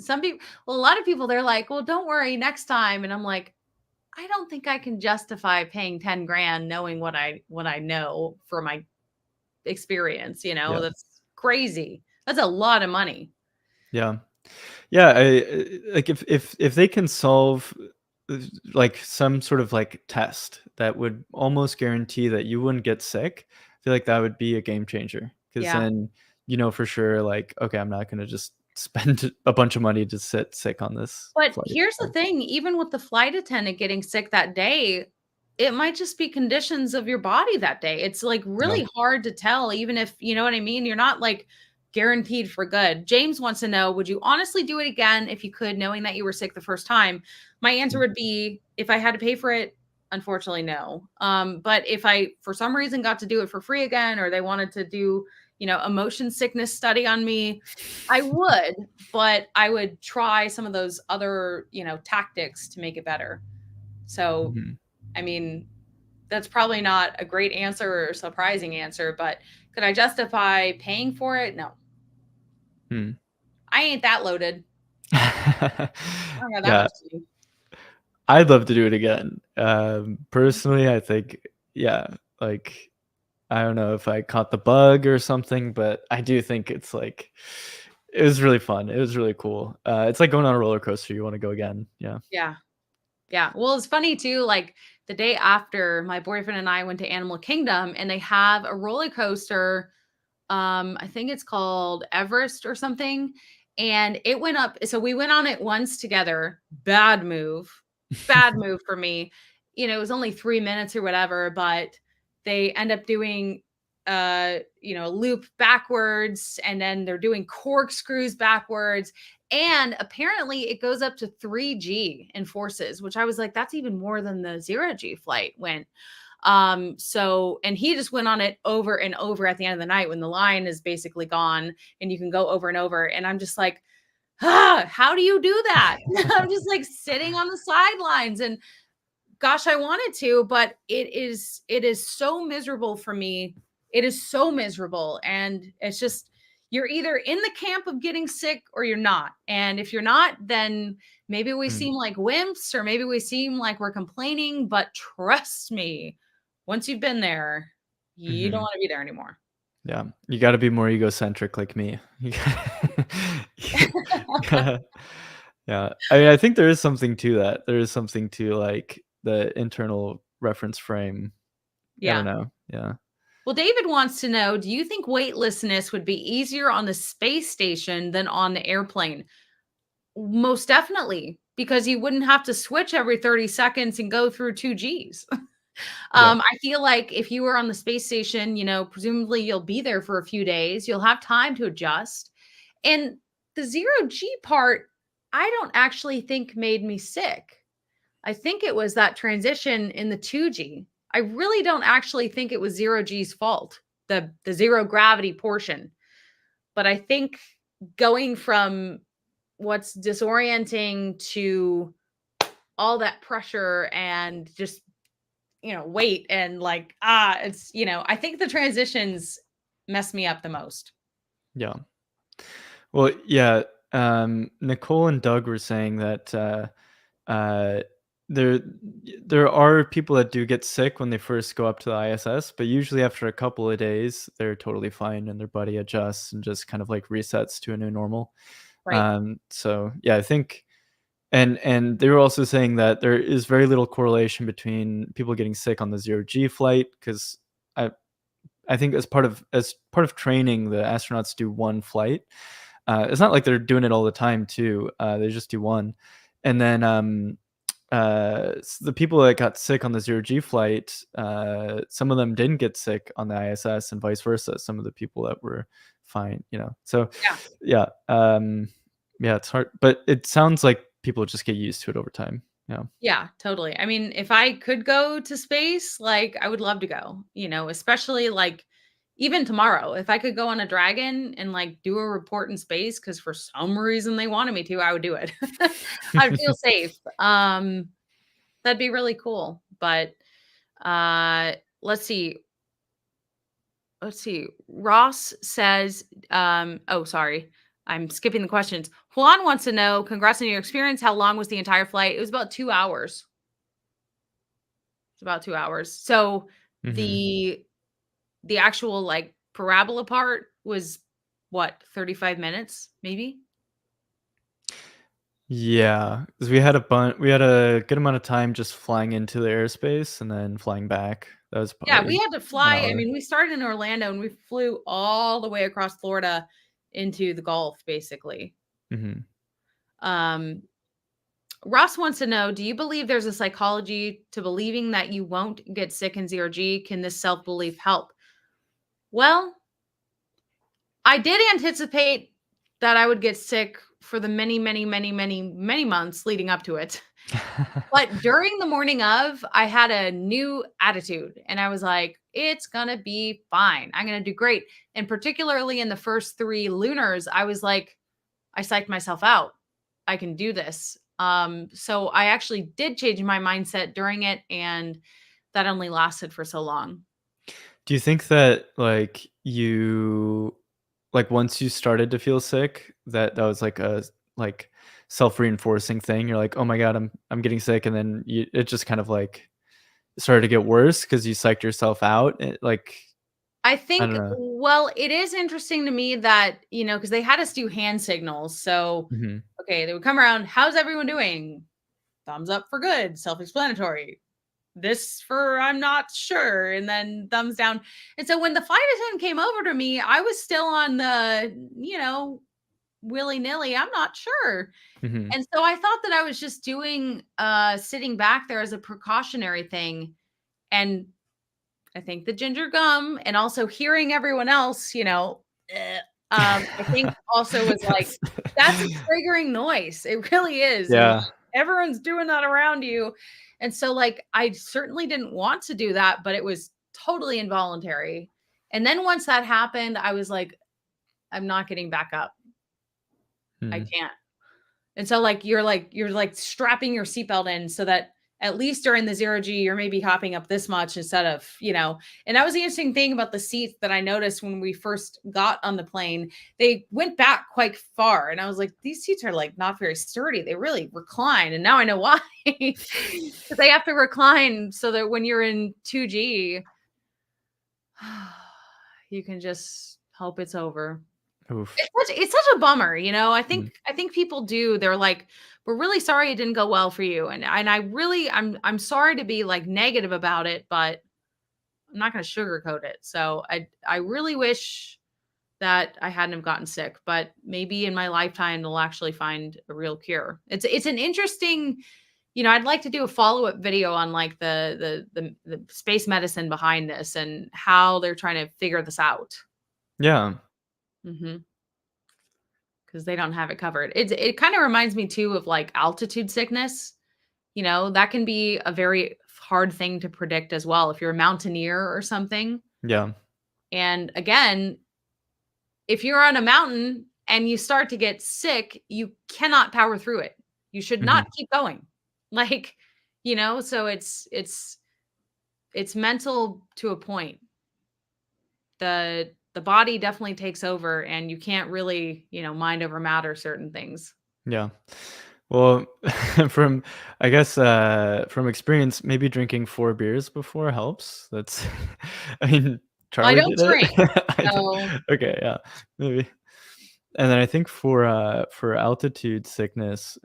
Well, a lot of people, they're like, "Well, don't worry, next time," and I'm like, "I don't think I can justify paying 10 grand knowing what I know from my experience," Yeah. That's crazy. That's a lot of money. Yeah. Yeah, like if they can solve uh, like some sort of like test that would almost guarantee that you wouldn't get sick, I feel like that would be a game changer. Because Yeah. then you know for sure, like, okay, I'm not gonna just spend a bunch of money to sit sick on this But flight. here's the thing, even with the flight attendant getting sick that day, it might just be conditions of your body that day. It's, like, Yeah. really hard to tell even if you know what I mean? You're not, like, guaranteed for good. James wants to know, would you honestly do it again if you could, knowing that you were sick the first time? My answer Mm. would be, if I had to pay for it, unfortunately, no. But if I, for some reason, got to do it for free again, or they wanted to do, a motion sickness study on me, I would, but I would try some of those other, tactics to make it better. So, Mhm. I mean, that's probably not a great answer or a surprising answer, but could I justify paying for it? No. Mm. I ain't that loaded. I don't got that Yeah, much money. I'd love to do it again. Personally, I think, yeah. like, I don't know if I caught the bug or something, but I do think it's like it was really fun. It was really cool. It's like going on a roller coaster. You want to go again? Yeah. Yeah. Yeah. Well, it's funny too, like the day after my boyfriend and I went to Animal Kingdom and they have a roller coaster. I think it's called Everest or something. And it went up. So we went on it once together. Bad move. Bad move for me. It was only 3 minutes or whatever, but they end up doing loop backwards, and then they're doing corkscrews backwards. And apparently it goes up to 3G in forces, which I was like, that's even more than the 0G flight went. And he just went on it over and over at the end of the night when the line is basically gone and you can go over and over. And I'm just like, how do you do that? I'm just like sitting on the sidelines, and gosh, I wanted to, but it is so miserable for me. It is so miserable. And it's just, you're either in the camp of getting sick or you're not. And if you're not, then maybe we Mm, seem like wimps, or maybe we seem like we're complaining. But trust me, once you've been there, you don't mhm. want to be there anymore. Yeah, you gotta be more egocentric like me. You gotta you gotta yeah. I mean, I think there is something to that. There is something to, like, the internal reference frame. I don't Yeah. know. Yeah. Well, David wants to know, do you think weightlessness would be easier on the space station than on the airplane? Most definitely, because you wouldn't have to switch every 30 seconds and go through 2 Gs. Yep. I feel like if you were on the space station, presumably you'll be there for a few days. You'll have time to adjust. And the 0G part, I don't actually think made me sick. I think it was that transition in the 2G. I really don't actually think it was 0G's fault, the zero gravity portion. But I think going from what's disorienting to all that pressure and just weight and like it's I think the transitions mess me up the most. Yeah. Well, yeah, Nicole and Doug were saying that, uh, there there are people that do get sick when they first go up to the ISS, but usually after a couple of days, they're totally fine and their body adjusts and just kind of, like, resets to a new normal. Right. So, yeah, I think and they were also saying that there is very little correlation between people getting sick on the 0G flight, 'cause I I think as part of training, the astronauts do 1 flight. It's not like they're doing it all the time too, they just do 1. And then, the people that got sick on the 0G flight, some of them didn't get sick on the ISS and vice versa, some of the people that were fine, you know? So, Yeah. yeah, yeah, it's hard, but it sounds like people just get used to it over time. Yeah. Yeah, totally. I mean, if I could go to space, like I would love to go, especially like even tomorrow. If I could go on a dragon and like do a report in space because for some reason they wanted me to, I would do it. I'd feel safe. That'd be really cool. But uh let's see. Let's see. Ross says, oh, sorry. I'm skipping the questions. Juan wants to know, congrats on your experience. How long was the entire flight? It was about 2 hours. It's about 2 hours. So Mhm. the actual like parabola part was what, 35 minutes, maybe? Yeah, 'cause we had a good amount of time just flying into the airspace and then flying back. That was Yeah, we probably had to an fly. I hour. mean, we started in Orlando and we flew all the way across Florida into the Gulf, basically. Mhm. Um, Ross wants to know, do you believe there's a psychology to believing that you won't get sick in 0G? Can this self belief help? Well, I did anticipate that I would get sick for the many, many, many, many, many months leading up to it. But during the morning of, I had a new attitude and I was like, it's going to be fine. I'm going to do great. And particularly in the first 3 lunars, I was like, I psyched myself out. I can do this. So I actually did change my mindset during it, and that only lasted for so long. Do you think that, like, once you started to feel sick, that was, like, like, self-reinforcing thing? You're like, "Oh my god, I'm getting sick," and then it just kind of, like, started to get worse because you psyched yourself out? Like, I I think don't know. well, it is interesting to me that, because they had us do hand signals. So, Mhm. okay, they would come around, "How's everyone doing?" Thumbs up for good, self-explanatory. This for I'm not sure, and then thumbs down. And so when the flight attendant came over to me, I was still on the, willy-nilly, I'm not sure. Mhm. And so I thought that I was just doing sitting back there as a precautionary thing. And I think the ginger gum and also hearing everyone else, eh, I think also was like, that's a triggering noise. It really is. And Yeah. like, everyone's doing that around you. And so, like, I certainly didn't want to do that, but it was totally involuntary. And then once that happened, I was I'm not getting back up. I Mm. can't. And so, you're strapping your seatbelt in so that at least during the 0 G, you're maybe hopping up this much instead of, and that was the interesting thing about the seats that I noticed when we first got on the plane. They went back quite far. And I was like, these seats are like not very sturdy. They really recline. And now I know why. Because they have to recline so that when you're in 2G, you can just hope it's over. Oof. It's such a bummer, Mm. I think people do. They're like, "We're really sorry it didn't go well for you." And I really I'm sorry to be like negative about it, but I'm not gonna sugarcoat it. So I really wish that I hadn't have gotten sick, but maybe in my lifetime they'll actually find a real cure. It's an interesting, I'd like to do a follow-up video on like the space medicine behind this and how they're trying to figure this out. Yeah. Mhm. 'Cause they don't have it covered. It kinda reminds me too of, like, altitude sickness, that can be a very hard thing to predict as well if you're a mountaineer or something, Yeah. and again, if you're on a mountain and you start to get sick, you cannot power through it. You should not Mhm. keep going. Like, so it's mental to a point. The body definitely takes over, and you can't really, mind over matter certain things. Yeah. Well, from I guess, from experience, maybe drinking 4 beers before helps. That's I mean, I Charlie don't did it. drink, I did so okay, yeah, maybe. And then I think for altitude sickness,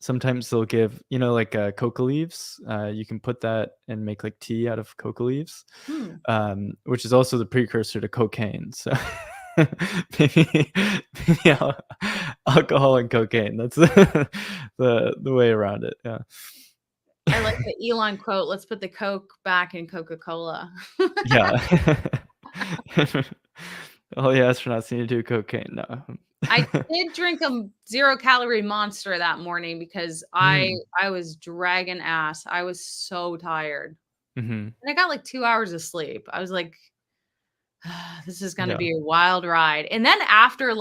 sometimes they'll give, like, coca leaves, you can put that and make, like, tea out of coca leaves, hmm. which is also the precursor to cocaine, so maybe maybe alcohol and cocaine, that's the way around it, yeah. I like the Elon quote, "Let's put the Coke back in Coca-Cola." Yeah. All the astronauts need to do cocaine, no. I did drink a zero-calorie Monster that morning because I Mm, I was dragging ass. I was so tired, mhm, and I got, like, 2 hours of sleep. I was like, "This is gonna yeah, be a wild ride," and then after,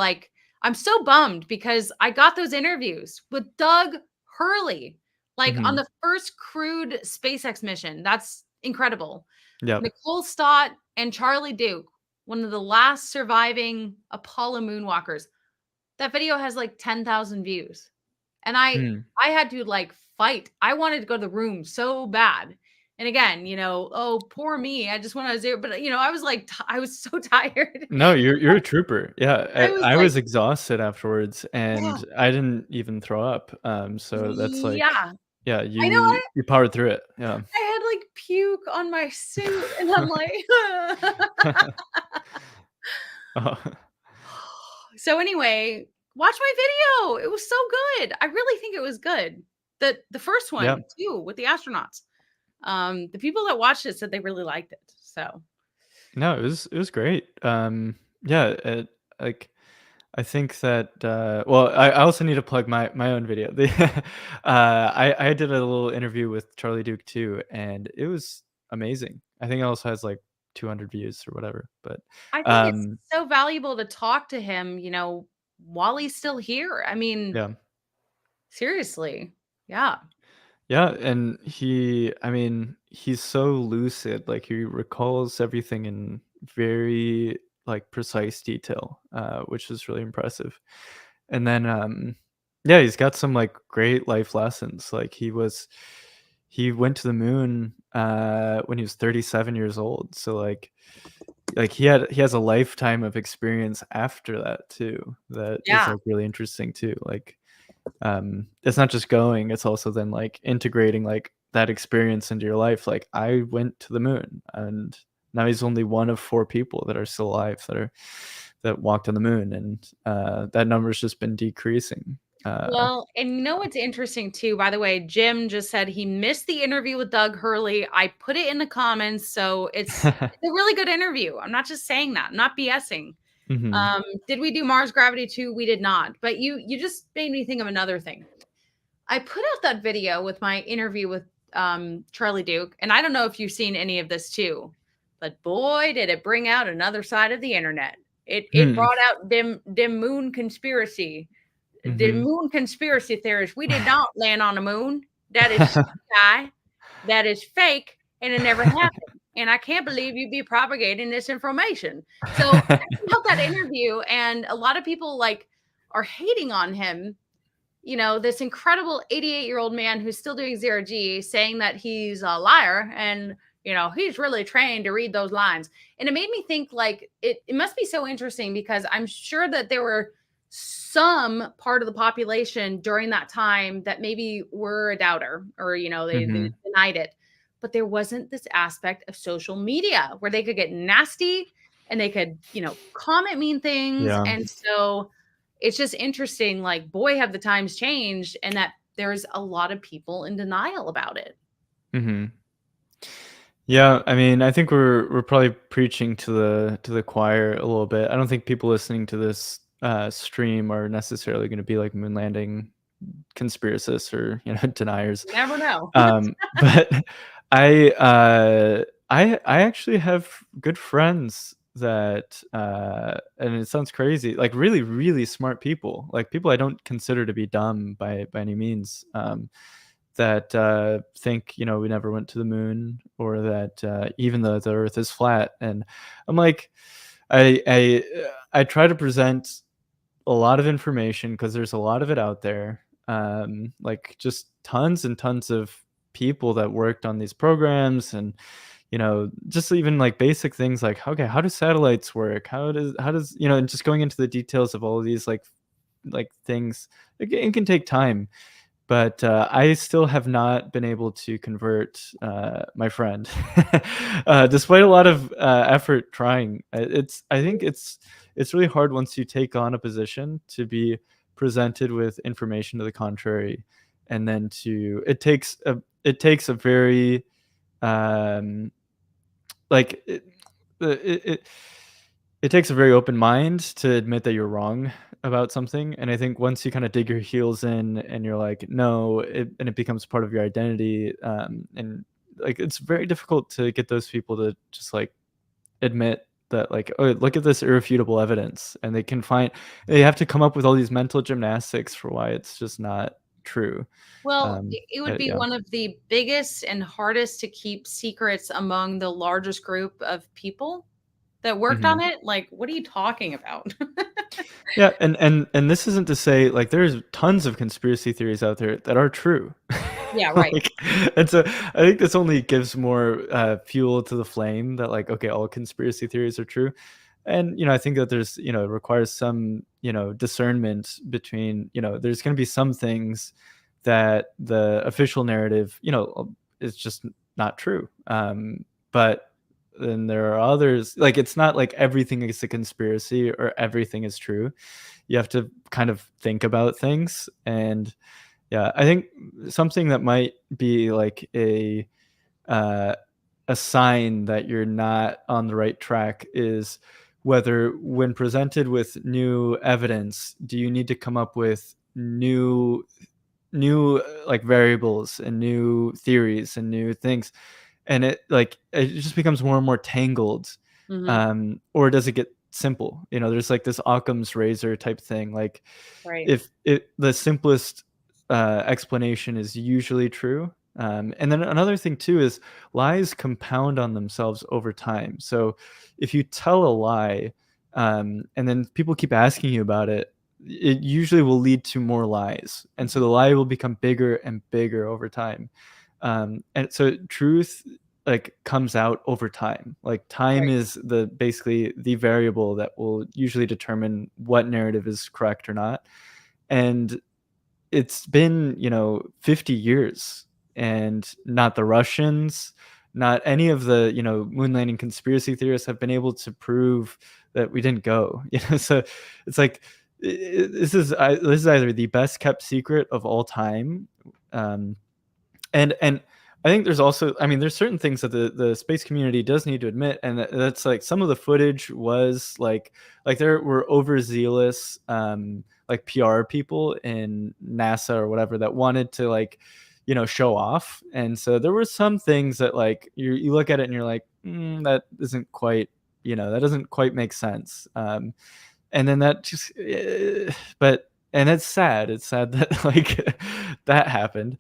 I'm so bummed because I got those interviews with Doug Hurley, on mhm, the first crewed SpaceX mission. That's incredible. yep, Nicole Stott and Charlie Duke, one of the last surviving Apollo moonwalkers. That video has like 10,000 views. And mm. I had to fight. I wanted to go to the room so bad. And again, oh, poor me. I just want to zero, but I was I was so tired. No, you're a trooper. Yeah, I was I like, was exhausted afterwards, yeah, and I didn't even throw up, so that's like yeah. yeah, I know you powered through it, yeah. I had puke on my suit and I'm like, Oh, so anyway, watch my video. It was so good. I really think it was good. The first yeah. one too with the astronauts. The people that watched it said they really liked it. So No, it was great. Yeah, like, I think that, well, I also need to plug my own video. I did a little interview with Charlie Duke too, and it was amazing. I think it also has, like, 200 views or whatever, but, I think it's um, so valuable to talk to him, while he's still here. I mean, yeah. seriously. Yeah. Yeah, and I mean, he's so lucid, like, he recalls everything in very, like, precise detail, which is really impressive. And then, yeah, he's got some, like, great life lessons, like, he was he went to the moon when he was 37 years old. So like he has a lifetime of experience after that too. That is Yeah. like really interesting too. Like it's not just going, it's also then like integrating like that experience into your life. Like I went to the moon, and now he's only one of 4 people that are still alive that walked on the moon, and that number's just been decreasing. Well, and you know what's interesting too, by the way, Jim just said he missed the interview with Doug Hurley. I put it in the comments, so it's a really good interview. I'm not just saying that. I'm not BSing. Mhm. Did we do Mars Gravity 2? We did not. But you just made me think of another thing. I put out that video with my interview with Charlie Duke, and I don't know if you've seen any of this too, but boy, did it bring out another side of the internet. It Hmm. brought out dim moon conspiracy, the Mhm. moon conspiracy theorists. We did not land on the moon. That is CGI. That is fake, and it never happened. And I can't believe you'd be propagating this information. So I put out that interview, and a lot of people like are hating on him, this incredible 88-year-old man who's still doing zero G, saying that he's a liar and, he's really trained to read those lines. And it made me think like it must be so interesting because I'm sure that there were some part of the population during that time that maybe were a doubter or, they Mhm. denied it. But there wasn't this aspect of social media where they could get nasty and they could, comment mean things. Yeah. And so it's just interesting, like, boy, have the times changed, and that there's a lot of people in denial about it. Mhm. Yeah, I mean, I think we're probably preaching to the choir a little bit. I don't think people listening to this stream are necessarily going to be like moon landing conspiracists or deniers. You never know. But I actually have good friends that and it sounds crazy, like really really smart people, like people I don't consider to be dumb by any means. That think we never went to the moon, or that even though the Earth is flat, and I'm like, I try to present a lot of information because there's a lot of it out there. Like just tons and tons of people that worked on these programs, and just even like basic things like, okay, how do satellites work? How does and just going into the details of all of these like things. It can take time, but I still have not been able to convert my friend, despite a lot of effort trying. I think it's really hard once you take on a position to be presented with information to the contrary, and then to it takes a very um, like it takes a very open mind to admit that you're wrong about something, and I think once you kinda dig your heels in and you're like, "No," and it becomes part of your identity, and, like, it's very difficult to get those people to just, like, admit that, like, "Oh, look at this irrefutable evidence," and they have to come up with all these mental gymnastics for why it's just not true. Well, it would be Yeah. one of the biggest and hardest to keep secrets among the largest group of people that worked on Mhm. it. Like, what are you talking about? Yeah, and this isn't to say like there's tons of conspiracy theories out there that are true. Yeah, right. Like, and so I think this only gives more fuel to the flame that like, okay, all conspiracy theories are true. And I think that there's it requires some discernment between there's going to be some things that the official narrative is just not true. But then there are others, like it's not like everything is a conspiracy or everything is true. You have to kind of think about things. And yeah, I think something that might be like uh, a sign that you're not on the right track is whether, when presented with new evidence, do you need to come up with new like variables and new theories and new things, and it just becomes more and more tangled. Mhm. Or does it get simple? There's like this Occam's razor type thing, like Right. if the simplest explanation is usually true. And then another thing too is lies compound on themselves over time. So if you tell a lie, and then people keep asking you about it, usually will lead to more lies, and so Mhm. the lie will become bigger and bigger over time. And so truth like comes out over time. Like time Right. is the basically the variable that will usually determine what narrative is correct or not. And it's been, 50 years, and not the Russians, not any of the, moon landing conspiracy theorists have been able to prove that we didn't go. So it's like this is either the best kept secret of all time, um, and I think there's also, I mean, there's certain things that the space community does need to admit, and that's like some of the footage was like there were overzealous like PR people in NASA or whatever that wanted to like show off, and so there were some things that like you look at it and you're like, that isn't quite, that doesn't quite make sense. And then that just but and it's sad. It's sad that like that happened,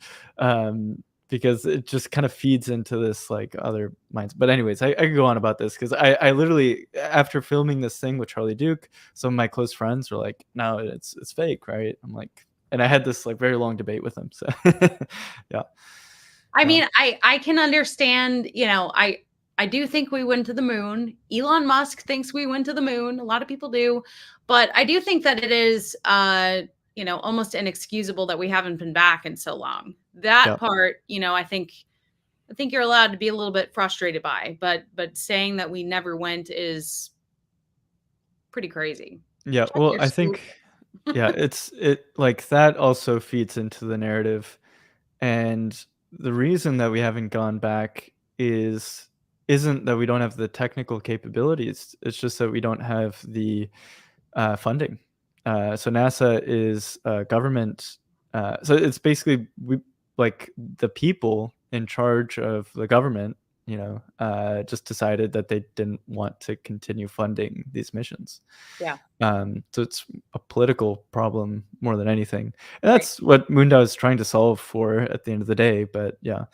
because it just kind of feeds into this like other minds. But anyways, I could go on about this because I literally, after filming this thing with Charlie Duke, some of my close friends were like, no, it's fake, right? I'm like, and I had this like very long debate with them. So yeah. I Yeah. mean, I can understand, I do think we went to the moon. Elon Musk thinks we went to the moon. A lot of people do. But I do think that it is almost inexcusable that we haven't been back in so long. That Yeah. part, I think you're allowed to be a little bit frustrated by, but saying that we never went is pretty crazy. Yeah. Check Well, your I social. think, yeah, it like that also feeds into the narrative. And the reason that we haven't gone back isn't that we don't have the technical capabilities. It's just that we don't have the funding. So NASA is government. So it's basically we like the people in charge of the government. Just decided that they didn't want to continue funding these missions. Yeah, So it's a political problem more than anything, and right. that's what Mundo is trying to solve for at the end of the day. But yeah,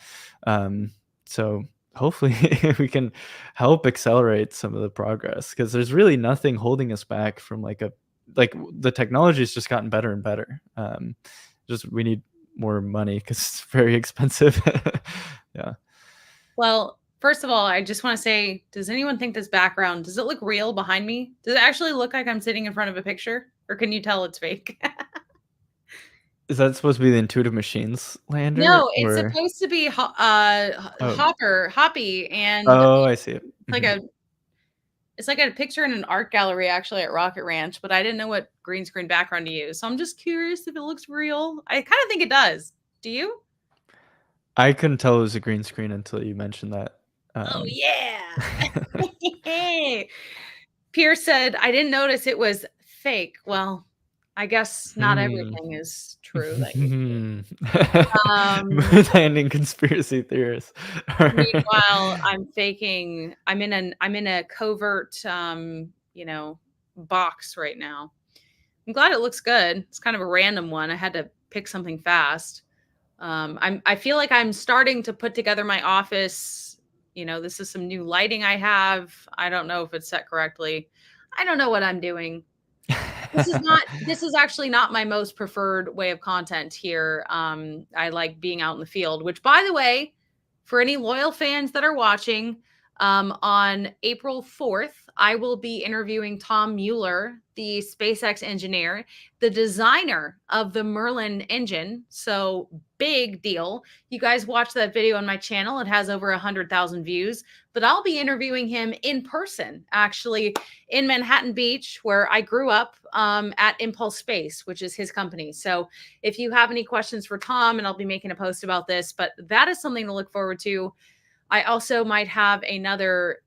um, so hopefully we can help accelerate some of the progress because there's really nothing holding us back from the technology has just gotten better and better. Just we need more money because it's very expensive. Yeah. Well, first of all, I just want to say, does anyone think this background, does it look real behind me? Does it actually look like I'm sitting in front of a picture? Or can you tell it's fake? Is that supposed to be the Intuitive Machines lander No, it's or? supposed to be Oh, Hoppy, and oh, I see it. like Mhm. a it's like a picture in an art gallery actually at Rocket Ranch, but I didn't know what green screen background to use. So I'm just curious if it looks real. I kind of think it does. Do you? I couldn't tell it was a green screen until you mentioned that. Oh Um, yeah. Pierce said, "I didn't notice it was fake." Well, I guess not hmm. everything is true that you see. Moon Um, landing conspiracy theorists. Meanwhile, I'm in a covert, box right now. I'm glad it looks good. It's kind of a random one. I had to pick something fast. I feel like I'm starting to put together my office. This is some new lighting I have. I don't know if it's set correctly. I don't know what I'm doing. This is actually not my most preferred way of content here. I like being out in the field, which by the way, for any loyal fans that are watching, on April 4th, I will be interviewing Tom Mueller, the SpaceX engineer, the designer of the Merlin engine. So big deal. You guys watch that video on my channel. It has over 100,000 views, but I'll be interviewing him in person, actually in Manhattan Beach, where I grew up, at Impulse Space, which is his company. So if you have any questions for Tom, and I'll be making a post about this, but that is something to look forward to. I also might have another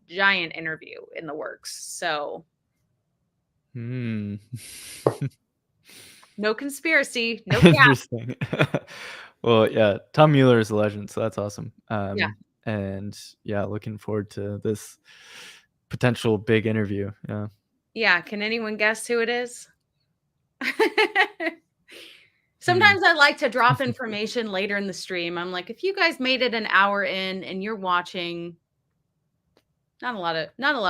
giant interview in the works. So Hmm. no conspiracy, no cap. Interesting. Well, yeah, Tom Mueller is a legend, so that's awesome. Yeah. And yeah, looking forward to this potential big interview. Yeah. Yeah. Can anyone guess who it is? Hmm. Sometimes I like to drop information later in the stream. I'm like, if you guys made it an hour in and you're watching, not a lot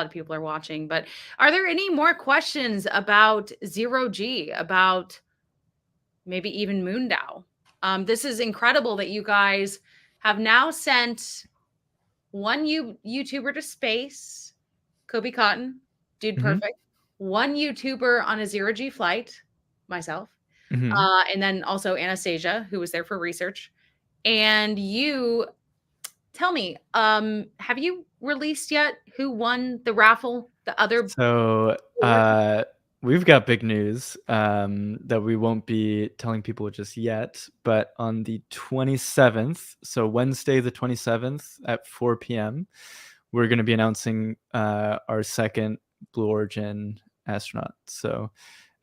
of people are watching, but are there any more questions about zero G, about maybe even Moon Dao? This is incredible that you guys have now sent one YouTuber to space, Kobe Cotton, Dude Mhm, Perfect, one YouTuber on a zero G flight, myself, mhm. and then also Anastasia, who was there for research. And you tell me, have you released yet who won the raffle? The other So, award? we've got big news, that we won't be telling people just yet, but on the 27th, so Wednesday the 27th at 4 p.m., we're gonna be announcing, our 2nd Blue Origin astronaut. So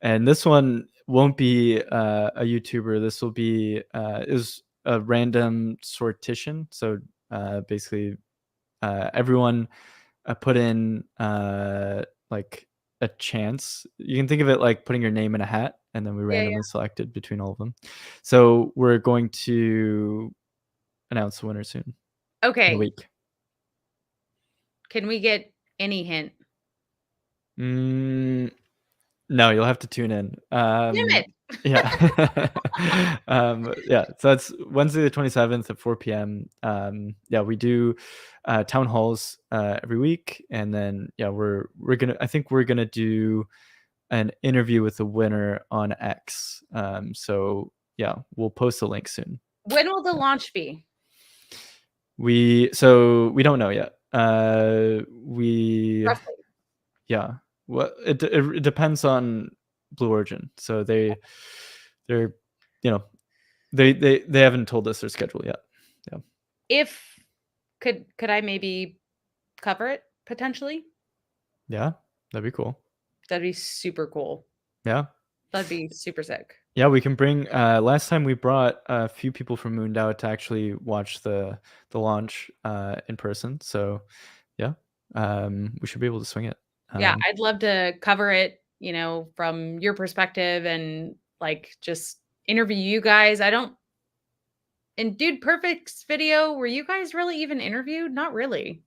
and this one won't be, a YouTuber, this will be, is a random sortition. So, basically, everyone put in, like, a chance. You can think of it like putting your name in a hat, and then we Yeah, randomly yeah. selected between all of them. So, we're going to announce the winner soon, in a Okay. week. Can we get any hint? Mm, no, you'll have to tune in. Damn it. Yeah. Yeah, so that's Wednesday the 27th at 4 p.m. Yeah, we do, town halls, every week, and then, yeah, we're gonna I think we're gonna do an interview with the winner on X. So yeah, we'll post a link soon. When will the Yeah. launch be? We don't know yet. We Roughly. Yeah. Well, it depends on Blue Origin. So they're you know they haven't told us their schedule yet. Yeah. If could I maybe cover it potentially? Yeah. That'd be cool. That'd be super cool. Yeah. That'd be super sick. Yeah, we can bring last time we brought a few people from Moon Dao to actually watch the launch in person. So yeah, we should be able to swing it. Yeah, Um, I'd love to cover it, from your perspective and like just interview you guys. I don't in Dude Perfect's video, were you guys really even interviewed? Not really.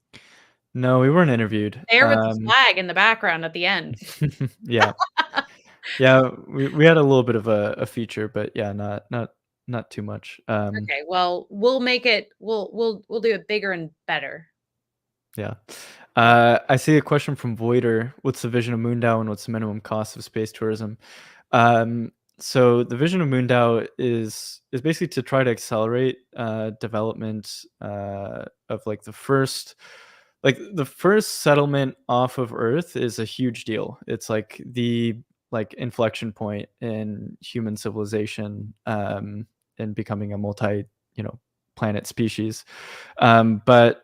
no, we weren't interviewed. There with the flag in the background at the end. Yeah, yeah, we had a little bit of a feature, but yeah, not too much. Okay, well, we'll make it we'll do it bigger and better. Yeah. I see a question from Voider. What's the vision of Moon Dao and what's the minimum cost of space tourism? Um, so the vision of Moon Dao is basically to try to accelerate development of like the first settlement off of Earth is a huge deal. It's like the inflection point in human civilization and becoming a you know planet species. But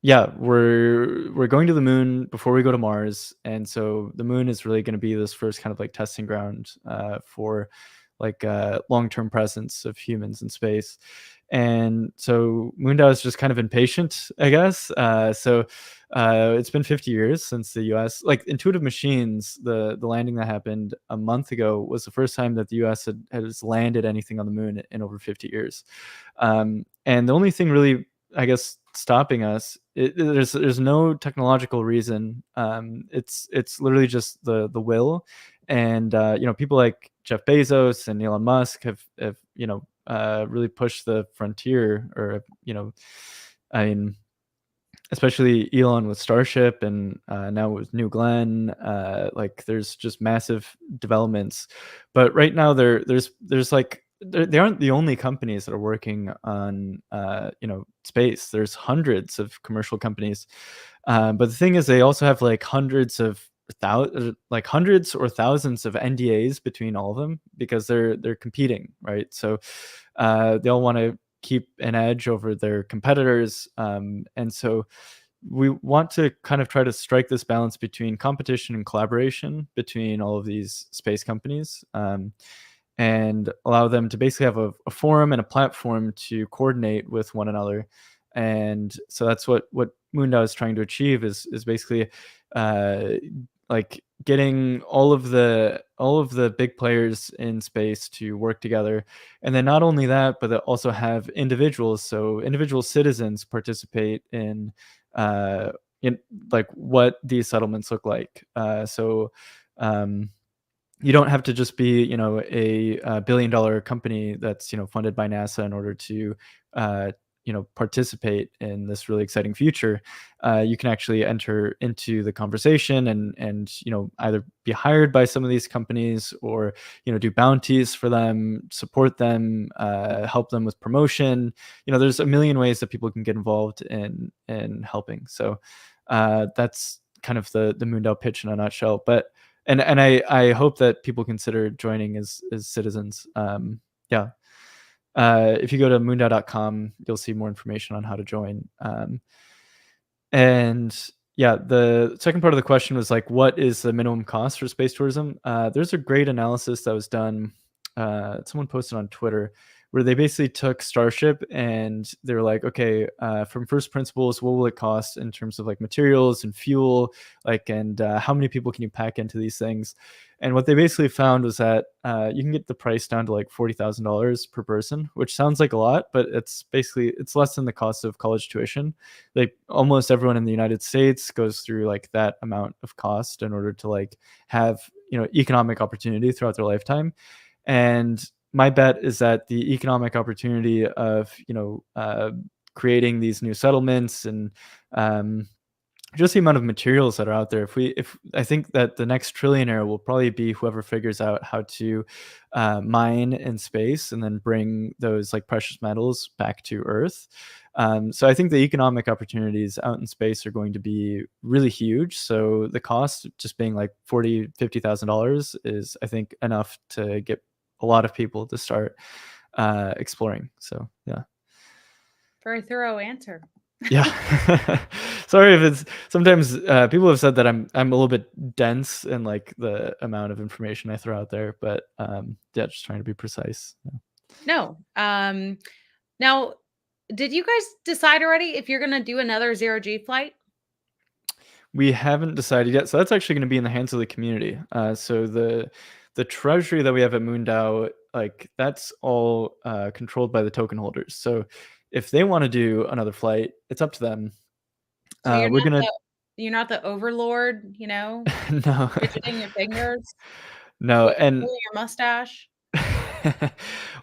yeah, we're going to the moon before we go to Mars, and so the moon is really going to be this first kind of like testing ground for long-term presence of humans in space. And so Mundo is just kind of impatient, I guess. It's been 50 years since the U.S. like Intuitive Machines, the landing that happened a month ago was the first time that the U.S. has landed anything on the moon in over 50 years. And the only thing really, I guess, stopping us, there's no technological reason. It's literally just the will, and people like Jeff Bezos and Elon Musk have really pushed the frontier, or I mean, especially Elon with Starship, and now with New Glenn. Like there's just massive developments, but right now there's like they aren't the only companies that are working on space. There's hundreds of commercial companies, but the thing is they also have like hundreds or thousands of NDAs between all of them because they're competing, right? So they all want to keep an edge over their competitors, and so we want to kind of try to strike this balance between competition and collaboration between all of these space companies, and allow them to basically have a forum and a platform to coordinate with one another. And so that's what Mundo is trying to achieve is basically uh, like getting all of the big players in space to work together, and then not only that, but they also have individuals, so individual citizens participate uh, in like what these settlements look like. So um, you don't have to just be, a billion-dollar company that's, funded by NASA in order to, uh, participate in this really exciting future. You can actually enter into the conversation and either be hired by some of these companies or do bounties for them, support them, help them with promotion. There's a million ways that people can get involved in helping. So that's kind of the Moondao pitch in a nutshell. But and I hope that people consider joining as citizens. Yeah. If you go to moondao.com, you'll see more information on how to join. And yeah, the second part of the question was like, what is the minimum cost for space tourism? There's a great analysis that was done. Someone posted on Twitter where they basically took Starship and they were like, okay, from first principles, what will it cost in terms of like materials and fuel, like, and how many people can you pack into these things? And what they basically found was that you can get the price down to like $40,000 per person, which sounds like a lot, but it's less than the cost of college tuition. Like almost everyone in the United States goes through like that amount of cost in order to like have economic opportunity throughout their lifetime. And my bet is that the economic opportunity of creating these new settlements and um, just the amount of materials that are out there. If I think that the next trillionaire will probably be whoever figures out how to mine in space and then bring those like precious metals back to Earth. So I think the economic opportunities out in space are going to be really huge. So the cost just being like $50,000 is, I think, enough to get a lot of people to start exploring. So yeah. Very thorough answer. Yeah. Sorry if it's sometimes people have said that I'm a little bit dense in like the amount of information I throw out there, but yeah, just trying to be precise. Yeah. No. Now, did you guys decide already if you're gonna do another zero G flight? We haven't decided yet, so that's actually going to be in the hands of the community. So the treasury that we have at Moondao, like that's all controlled by the token holders. So if they want to do another flight, it's up to them. So you're We're not gonna the overlord, no, fidgeting your fingers, no, and twirling your mustache.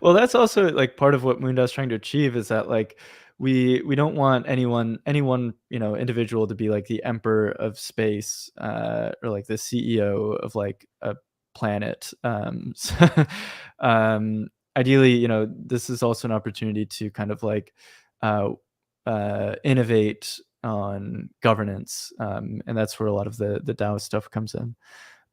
well, that's also like part of what Mundo is trying to achieve is that like we don't want anyone individual to be like the emperor of space or like the CEO of like a planet. So, ideally, this is also an opportunity to kind of like uh, innovate on governance, and that's where a lot of the DAO stuff comes in.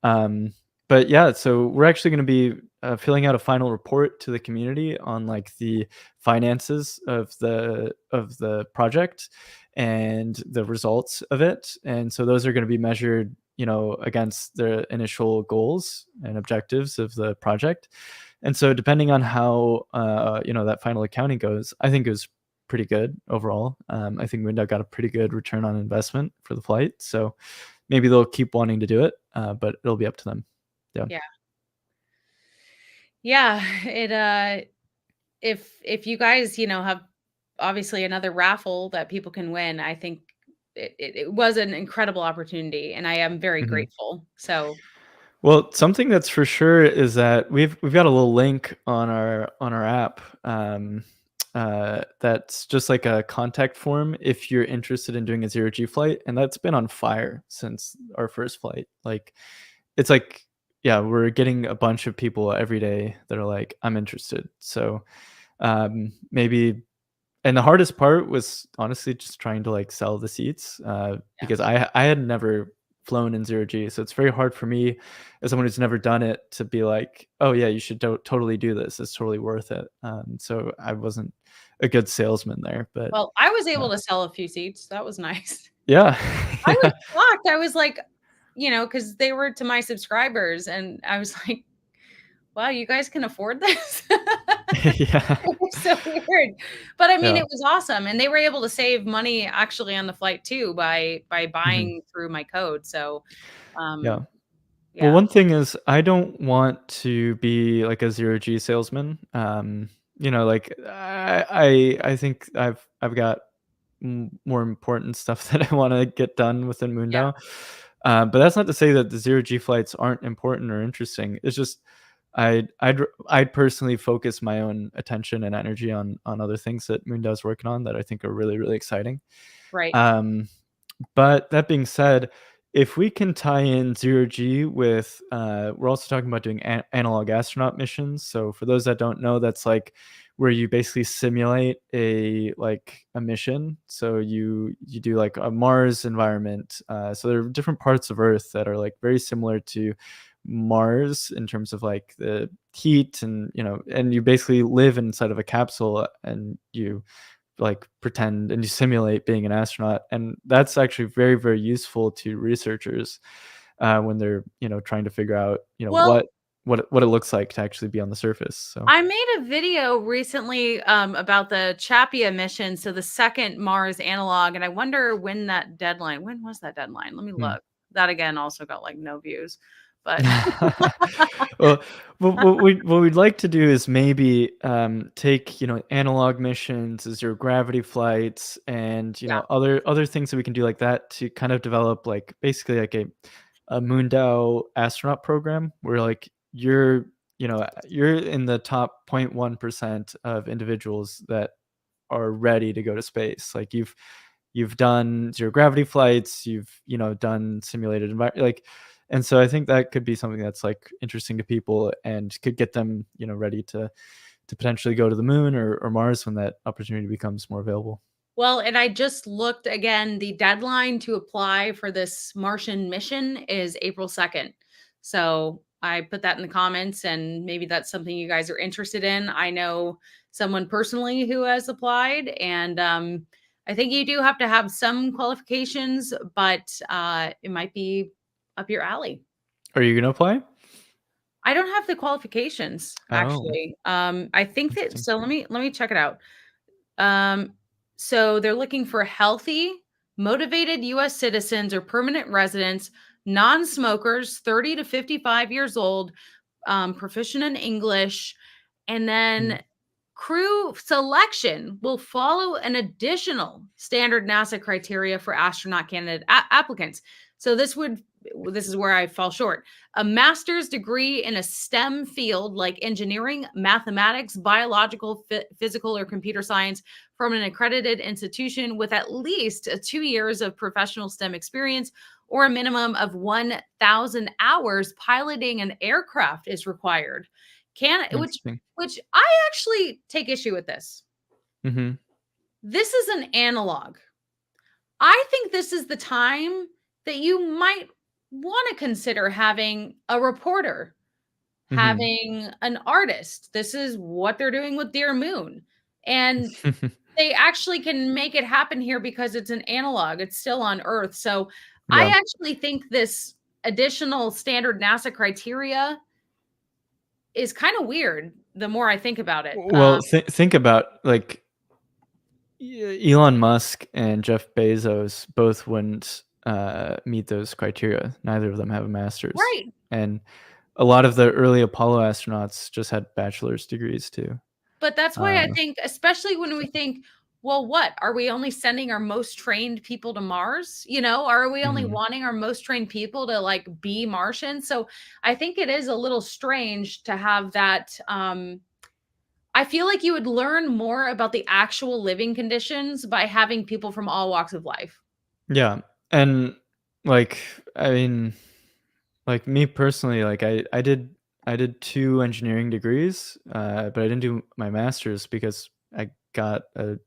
Um, but yeah, so we're actually going to be filling out a final report to the community on like the finances of the project and the results of it, and so those are going to be measured, against the initial goals and objectives of the project. And so, depending on how that final accounting goes, I think it was pretty good overall. I think Mundo got a pretty good return on investment for the flight, so maybe they'll keep wanting to do it, but it'll be up to them. Yeah. Yeah. Yeah, if you guys, have obviously another raffle that people can win, I think it was an incredible opportunity, and I am very Mhm. grateful. So, Well, something that's for sure is that we've got a little link on our app, that's just like a contact form if you're interested in doing a zero G flight, and that's been on fire since our first flight. Like, it's like, yeah, we're getting a bunch of people every day that are like, I'm interested. So maybe, and the hardest part was honestly just trying to like sell the seats yeah. because I had never flown in zero G, so it's very hard for me as someone who's never done it to be like, oh yeah, you should totally do this. It's totally worth it. So I wasn't a good salesman there, but Well, I was yeah, able to sell a few seats. That was nice. yeah, I was yeah, shocked. I was like, because they were to my subscribers, and I was like, "Wow, you guys can afford this?" yeah, It was so weird. But I mean, yeah. it was awesome, and they were able to save money actually on the flight too by Mhm. buying through my code. So, Yeah. um, Well, yeah, one thing is I don't want to be like a zero G salesman. Like I think I've got more important stuff that I want to get done within yeah, Mundo. But that's not to say that the zero G flights aren't important or interesting. It's just I'd personally focus my own attention and energy on other things that Moon Dao's working on that I think are really, really exciting. Right. Um, but that being said, if we can tie in zero G with, we're also talking about doing analog astronaut missions. So for those that don't know, that's like where you basically simulate a mission. So you do like a Mars environment. So there are different parts of Earth that are like very similar to Mars in terms of like the heat and and you basically live inside of a capsule and you like pretend and you simulate being an astronaut, and that's actually very, very useful to researchers when they're trying to figure out Well, what it looks like to actually be on the surface. So I made a video recently about the Chapia mission, so the second Mars analog, and I wonder when was that deadline? Let me hmm. look. That again also got like no views, but Well, what we'd like to do is maybe take analog missions, zero gravity flights, and yeah. other things that we can do like that to kind of develop like basically like a Moon Dao astronaut program where like you're in the top 0.1% of individuals that are ready to go to space. Like you've done zero gravity flights, you've done simulated environment, like, and so I think that could be something that's like interesting to people and could get them ready to potentially go to the moon or Mars when that opportunity becomes more available. Well, and I just looked again, the deadline to apply for this Martian mission is April 2nd. So I put that in the comments, and maybe that's something you guys are interested in. I know someone personally who has applied, and I think you do have to have some qualifications, but it might be up your alley. Are you gonna apply? I don't have the qualifications Oh, actually. I think that interesting. so let me check it out. Um, so they're looking for healthy, motivated US citizens or permanent residents, non-smokers, 30 to 55 years old, proficient in English, and Mm, then crew selection will follow an additional standard NASA criteria for astronaut candidate applicants. So this is where I fall short. A master's degree in a STEM field like engineering, mathematics, biological, physical, or computer science from an accredited institution with at least 2 years of professional STEM experience or a minimum of 1,000 hours piloting an aircraft is required. Can interesting. which I actually take issue with this. Hmm. This is an analog. I think this is the time that you might want to consider having a reporter, Hmm. having an artist. This is what they're doing with Dear Moon. And they actually can make it happen here because it's an analog. It's still on Earth. So I Yeah. actually think this additional standard NASA criteria is kind of weird the more I think about it. Well, think about like Elon Musk and Jeff Bezos both wouldn't meet those criteria. Neither of them have a master's, Right. and a lot of the early Apollo astronauts just had bachelor's degrees too. But that's why I Uh, think, especially when so, we think, well, what are we only sending our most trained people to Mars? Are we only mhm. wanting our most trained people to like be Martian? So I think it is a little strange to have that. I feel like you would learn more about the actual living conditions by having people from all walks of life. Yeah, and like I mean, like me personally, like I did two engineering degrees, but I didn't do my master's because I got a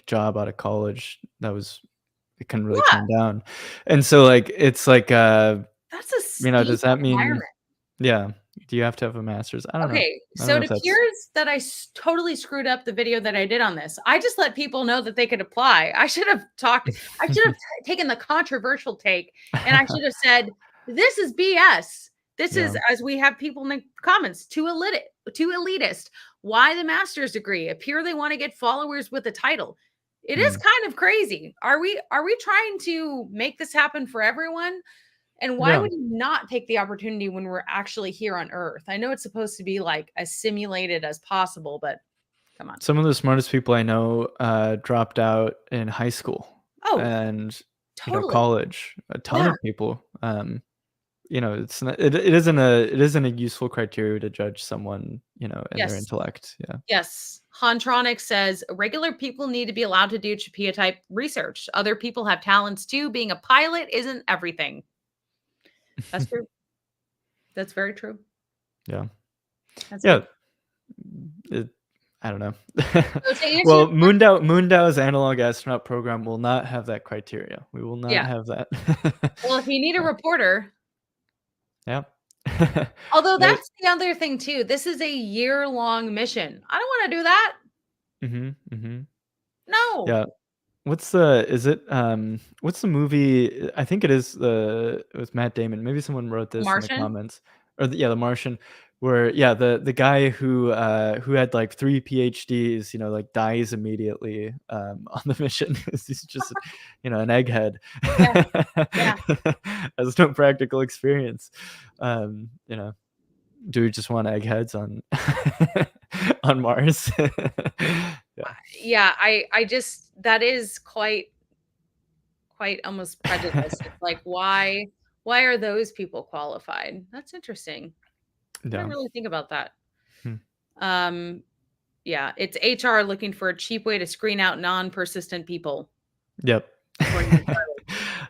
job out of college that was I couldn't really Yeah, turn down. And so, like, it's like, that's a steep does that mean requirement. yeah, do you have to have a master's? I don't know. Okay, I don't so know it if that's appears that totally screwed up the video that I did on this. I just let people know that they could apply. I should have taken the controversial take and I should have said, this is BS. This is, Yeah, as we have people in the comments, too elitist. Why the master's degree? Appear they want to get followers with a title. It is mm, kind of crazy. Are we trying to make this happen for everyone? And why yeah. would you not take the opportunity when we're actually here on Earth? I know it's supposed to be like as simulated as possible, but come on. Some of the smartest people I know, dropped out in high school, Oh, and Totally. college, a ton Yeah. of people. It's not, it isn't a useful criteria to judge someone, and their Yes. intellect. Yeah. Yes. Hantronic says regular people need to be allowed to do Chapia type research. Other people have talents too. Being a pilot isn't everything. That's true. That's very true. Yeah. That's Yeah. very It, I don't know. so to answer your Well, question, Moondao's analog astronaut program will not have that criteria. We will not yeah. have that. Well, if you need a Yeah. reporter, Yeah. although But that's the other thing too. This is a year-long mission. I don't want to do that. mhm, mhm. No. Yeah. What's the movie? I think it was Matt Damon. Maybe someone wrote The this in the Martian? comments. Or The Martian, where yeah, the guy who had like 3 PhDs, like dies immediately on the mission. 'Cause he's just, an egghead. Yeah. Yeah. Has no practical experience. Do we just want eggheads on on Mars? Yeah. Yeah, I just that is quite almost prejudice. It's like, why are those people qualified? That's interesting. I didn't Yeah. really think about that. Hmm. Um, yeah, it's HR looking for a cheap way to screen out non-persistent people, Yep. according to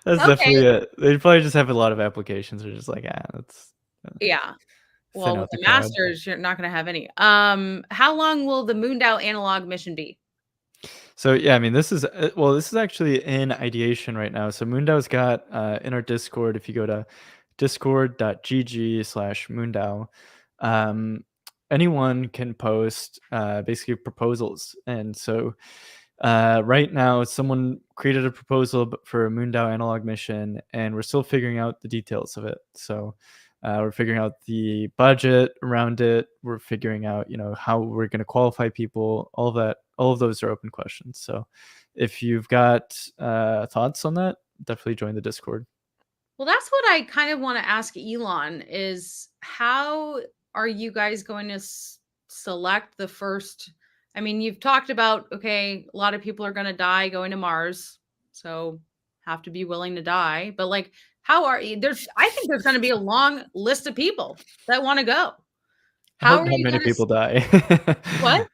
That's Charlie. Okay, definitely it. They probably just have a lot of applications. They're just like, let's yeah. thin Well, with out the the crowd. masters, you're not gonna have any. How long will the Moon Dao analog mission be? So yeah, I mean, this is actually in ideation right now. So Mundo's got in our Discord. If you go to discord.gg/Moondao, um, anyone can post basically proposals. And so right now, someone created a proposal for a Moondao analog mission, and we're still figuring out the details of it. So we're figuring out the budget around it. We're figuring out, how we're going to qualify people. All of that, all of those are open questions. So if you've got thoughts on that, definitely join the Discord. Well, that's what I kind of want to ask Elon is how are you guys going to select the first? I mean, you've talked about, okay, a lot of people are going to die going to Mars. So have to be willing to die. But like, how are you? I think there's going to be a long list of people that want to go. I How hope are not you many going to, people die. what?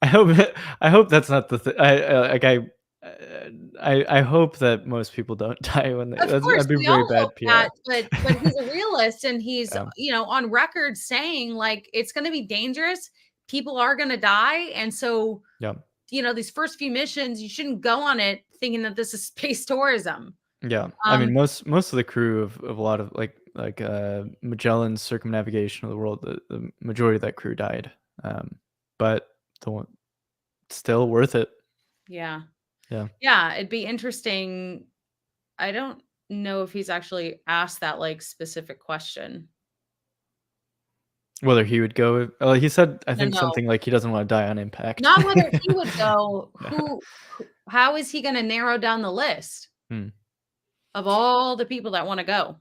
I hope I hope that's not the thing. I hope that most people don't die when Of course, that'd be we very all hope bad that, PR. but he's a realist and he's, Yeah, on record saying like it's going to be dangerous. People are going to die, and so yeah, these first few missions, you shouldn't go on it thinking that this is space tourism. yeah. I Um, mean, most of the crew of a lot of Magellan's circumnavigation of the world, the majority of that crew died. But the one, still worth it. yeah, Yeah. yeah, it'd be interesting. I don't know if he's actually asked that like specific question. Whether he would go, he said, I No, think no, something like he doesn't want to die on impact. not whether he would go. Yeah. How is he going to narrow down the list Hmm. of all the people that want to go?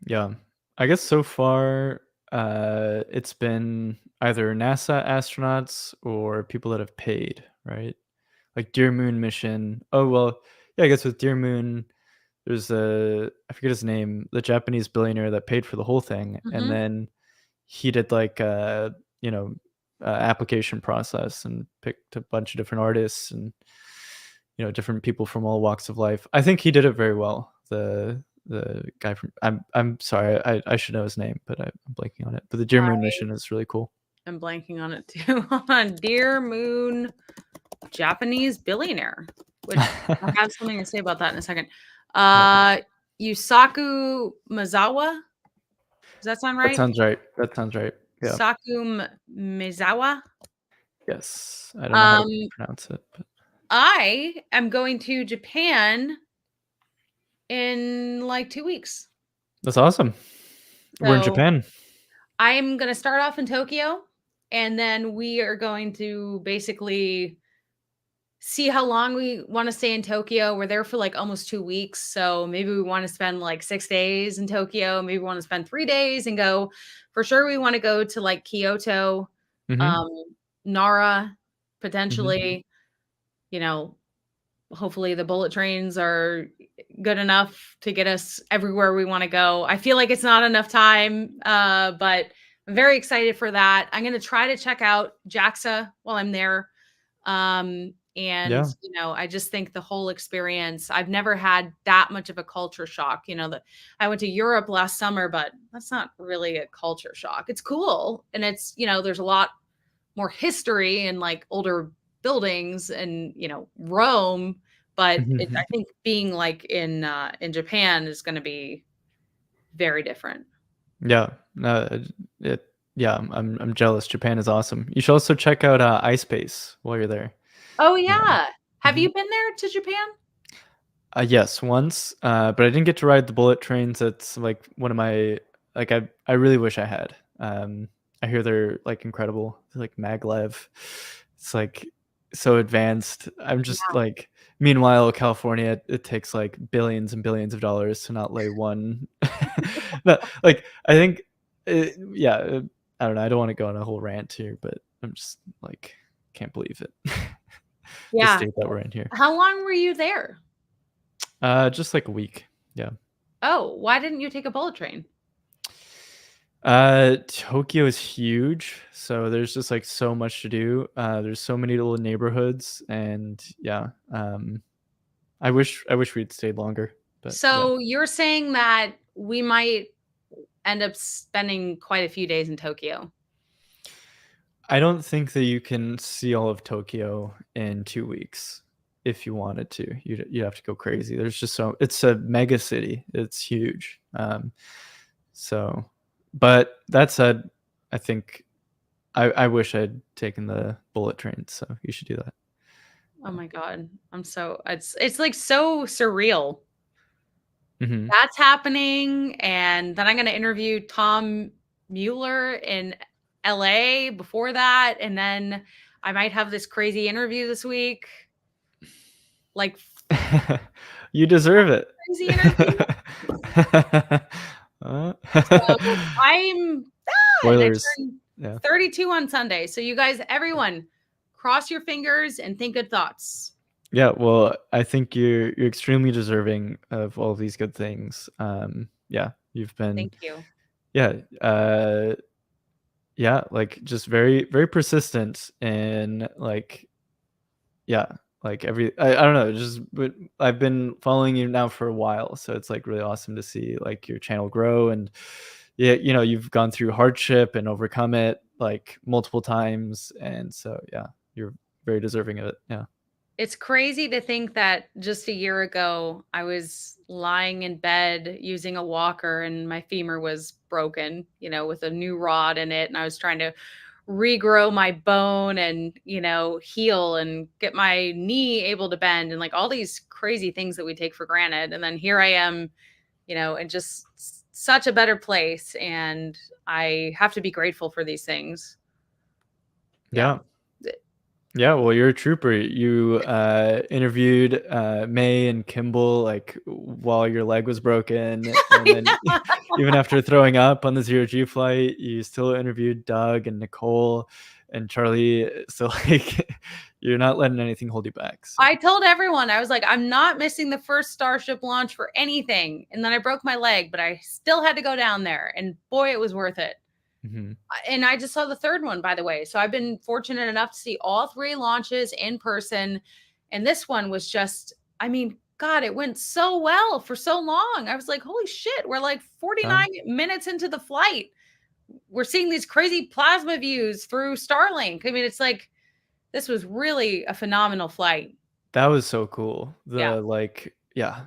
Yeah. I guess so far, it's been either NASA astronauts or people that have paid, right? Like Dear Moon mission. Oh, well, yeah, I guess with Dear Moon, there's I forget his name, the Japanese billionaire that paid for the whole thing. And Mhm. then he did like you know, application process and picked a bunch of different artists and, different people from all walks of life. I think he did it very well. The guy from I'm sorry, I should know his name, but I'm blanking on it. But the Dear Moon mission is really cool. I'm blanking on it too. Hold on. Dear Moon Japanese billionaire, which I have something to say about that in a second. Yeah, Uh Yusaku Mizawa. Does that sound that right? sounds right. That sounds right. Yeah. Mizawa. Yes. I don't know how to Um, pronounce it, but I am going to Japan in like 2 weeks. that's awesome. We're in So Japan. I'm gonna start off in Tokyo and then we are going to basically see how long we want to stay in Tokyo. We're there for like almost 2 weeks. So maybe we want to spend like 6 days in Tokyo. Maybe we want to spend 3 days and go. For sure, we want to go to like Kyoto, Mhm. um, Nara, Mhm. potentially, you know, hopefully the bullet trains are good enough to get us everywhere we want to go. I feel like it's not enough time, but I'm very excited for that. I'm going to try to check out JAXA while I'm there. And Yeah. I just think the whole experience, I've never had that much of a culture shock. That I went to Europe last summer, but that's not really a culture shock. It's cool. And there's a lot more history and like older buildings and Rome, but I think being like in Japan is going to be very different. Yeah. No, it yeah, I'm jealous. Japan is awesome. You should also check out, iSpace while you're there. Oh Yeah. yeah. Have Mhm. you been there to Japan? Yes, once, but I didn't get to ride the bullet trains. It's, like, one of my like, I really wish I had. I hear they're, like, incredible. They're like maglev. It's, like, so advanced. I'm just, Yeah. like meanwhile, California, it takes, like, billions and billions of dollars to not lay one no, like, I think, yeah, I don't know, I don't wanna go on a whole rant here, but I'm just, like, can't believe it. The Yeah. state that we're in here. How long were you there? Just like a week. Yeah. Oh, why didn't you take a bullet train? Tokyo is huge, so there's just, like, so much to do. There's so many little neighborhoods, and yeah, I wish we'd stayed longer, but yeah. So you're saying that we might end up spending quite a few days in Tokyo. I don't think that you can see all of Tokyo in 2 weeks if you wanted to. You'd have to go crazy. There's just so it's a mega city. It's huge. So but that said, I think I wish I'd taken the bullet train, so you should do that. Oh my God. It's like so surreal. Mhm. That's happening. And then I'm gonna interview Tom Mueller in LA before that. And then I might have this crazy interview this week. Like You deserve it. crazy interview. Uh, So and I Spoilers. turn Yeah. 32 on Sunday. So you guys, everyone, cross your fingers and think good thoughts. Yeah, well, I think you're extremely deserving of all these good things. Yeah, you've been Thank you. yeah, yeah, like, just very, very persistent and, like yeah, like, I don't know, just but I've been following you now for a while, so it's, like, really awesome to see, like, your channel grow and, yeah, you've gone through hardship and overcome it, like, multiple times, and so, yeah, you're very deserving of it, yeah. It's crazy to think that just a year ago, I was lying in bed using a walker and my femur was broken, with a new rod in it. And I was trying to regrow my bone and, heal and get my knee able to bend and like all these crazy things that we take for granted. And then here I am, in just such a better place. And I have to be grateful for these things. Yeah. Yeah. Yeah, well, you're a trooper. You, interviewed, May and Kimball, like, while your leg was broken, and then even after throwing up on the zero G flight, you still interviewed Doug and Nicole and Charlie, so, like, you're not letting anything hold you back, so I told everyone, I was like, I'm not missing the first Starship launch for anything. And then I broke my leg, but I still had to go down there. And boy, it was worth it. mhm. And I just saw the third one, by the way. So I've been fortunate enough to see all three launches in person. And this one was just, I mean, God, it went so well for so long. I was like, holy shit, we're like Yeah. 49 minutes into the flight. We're seeing these crazy plasma views through Starlink. I mean, it's like, this was really a phenomenal flight. That was so cool. Yeah. Yeah,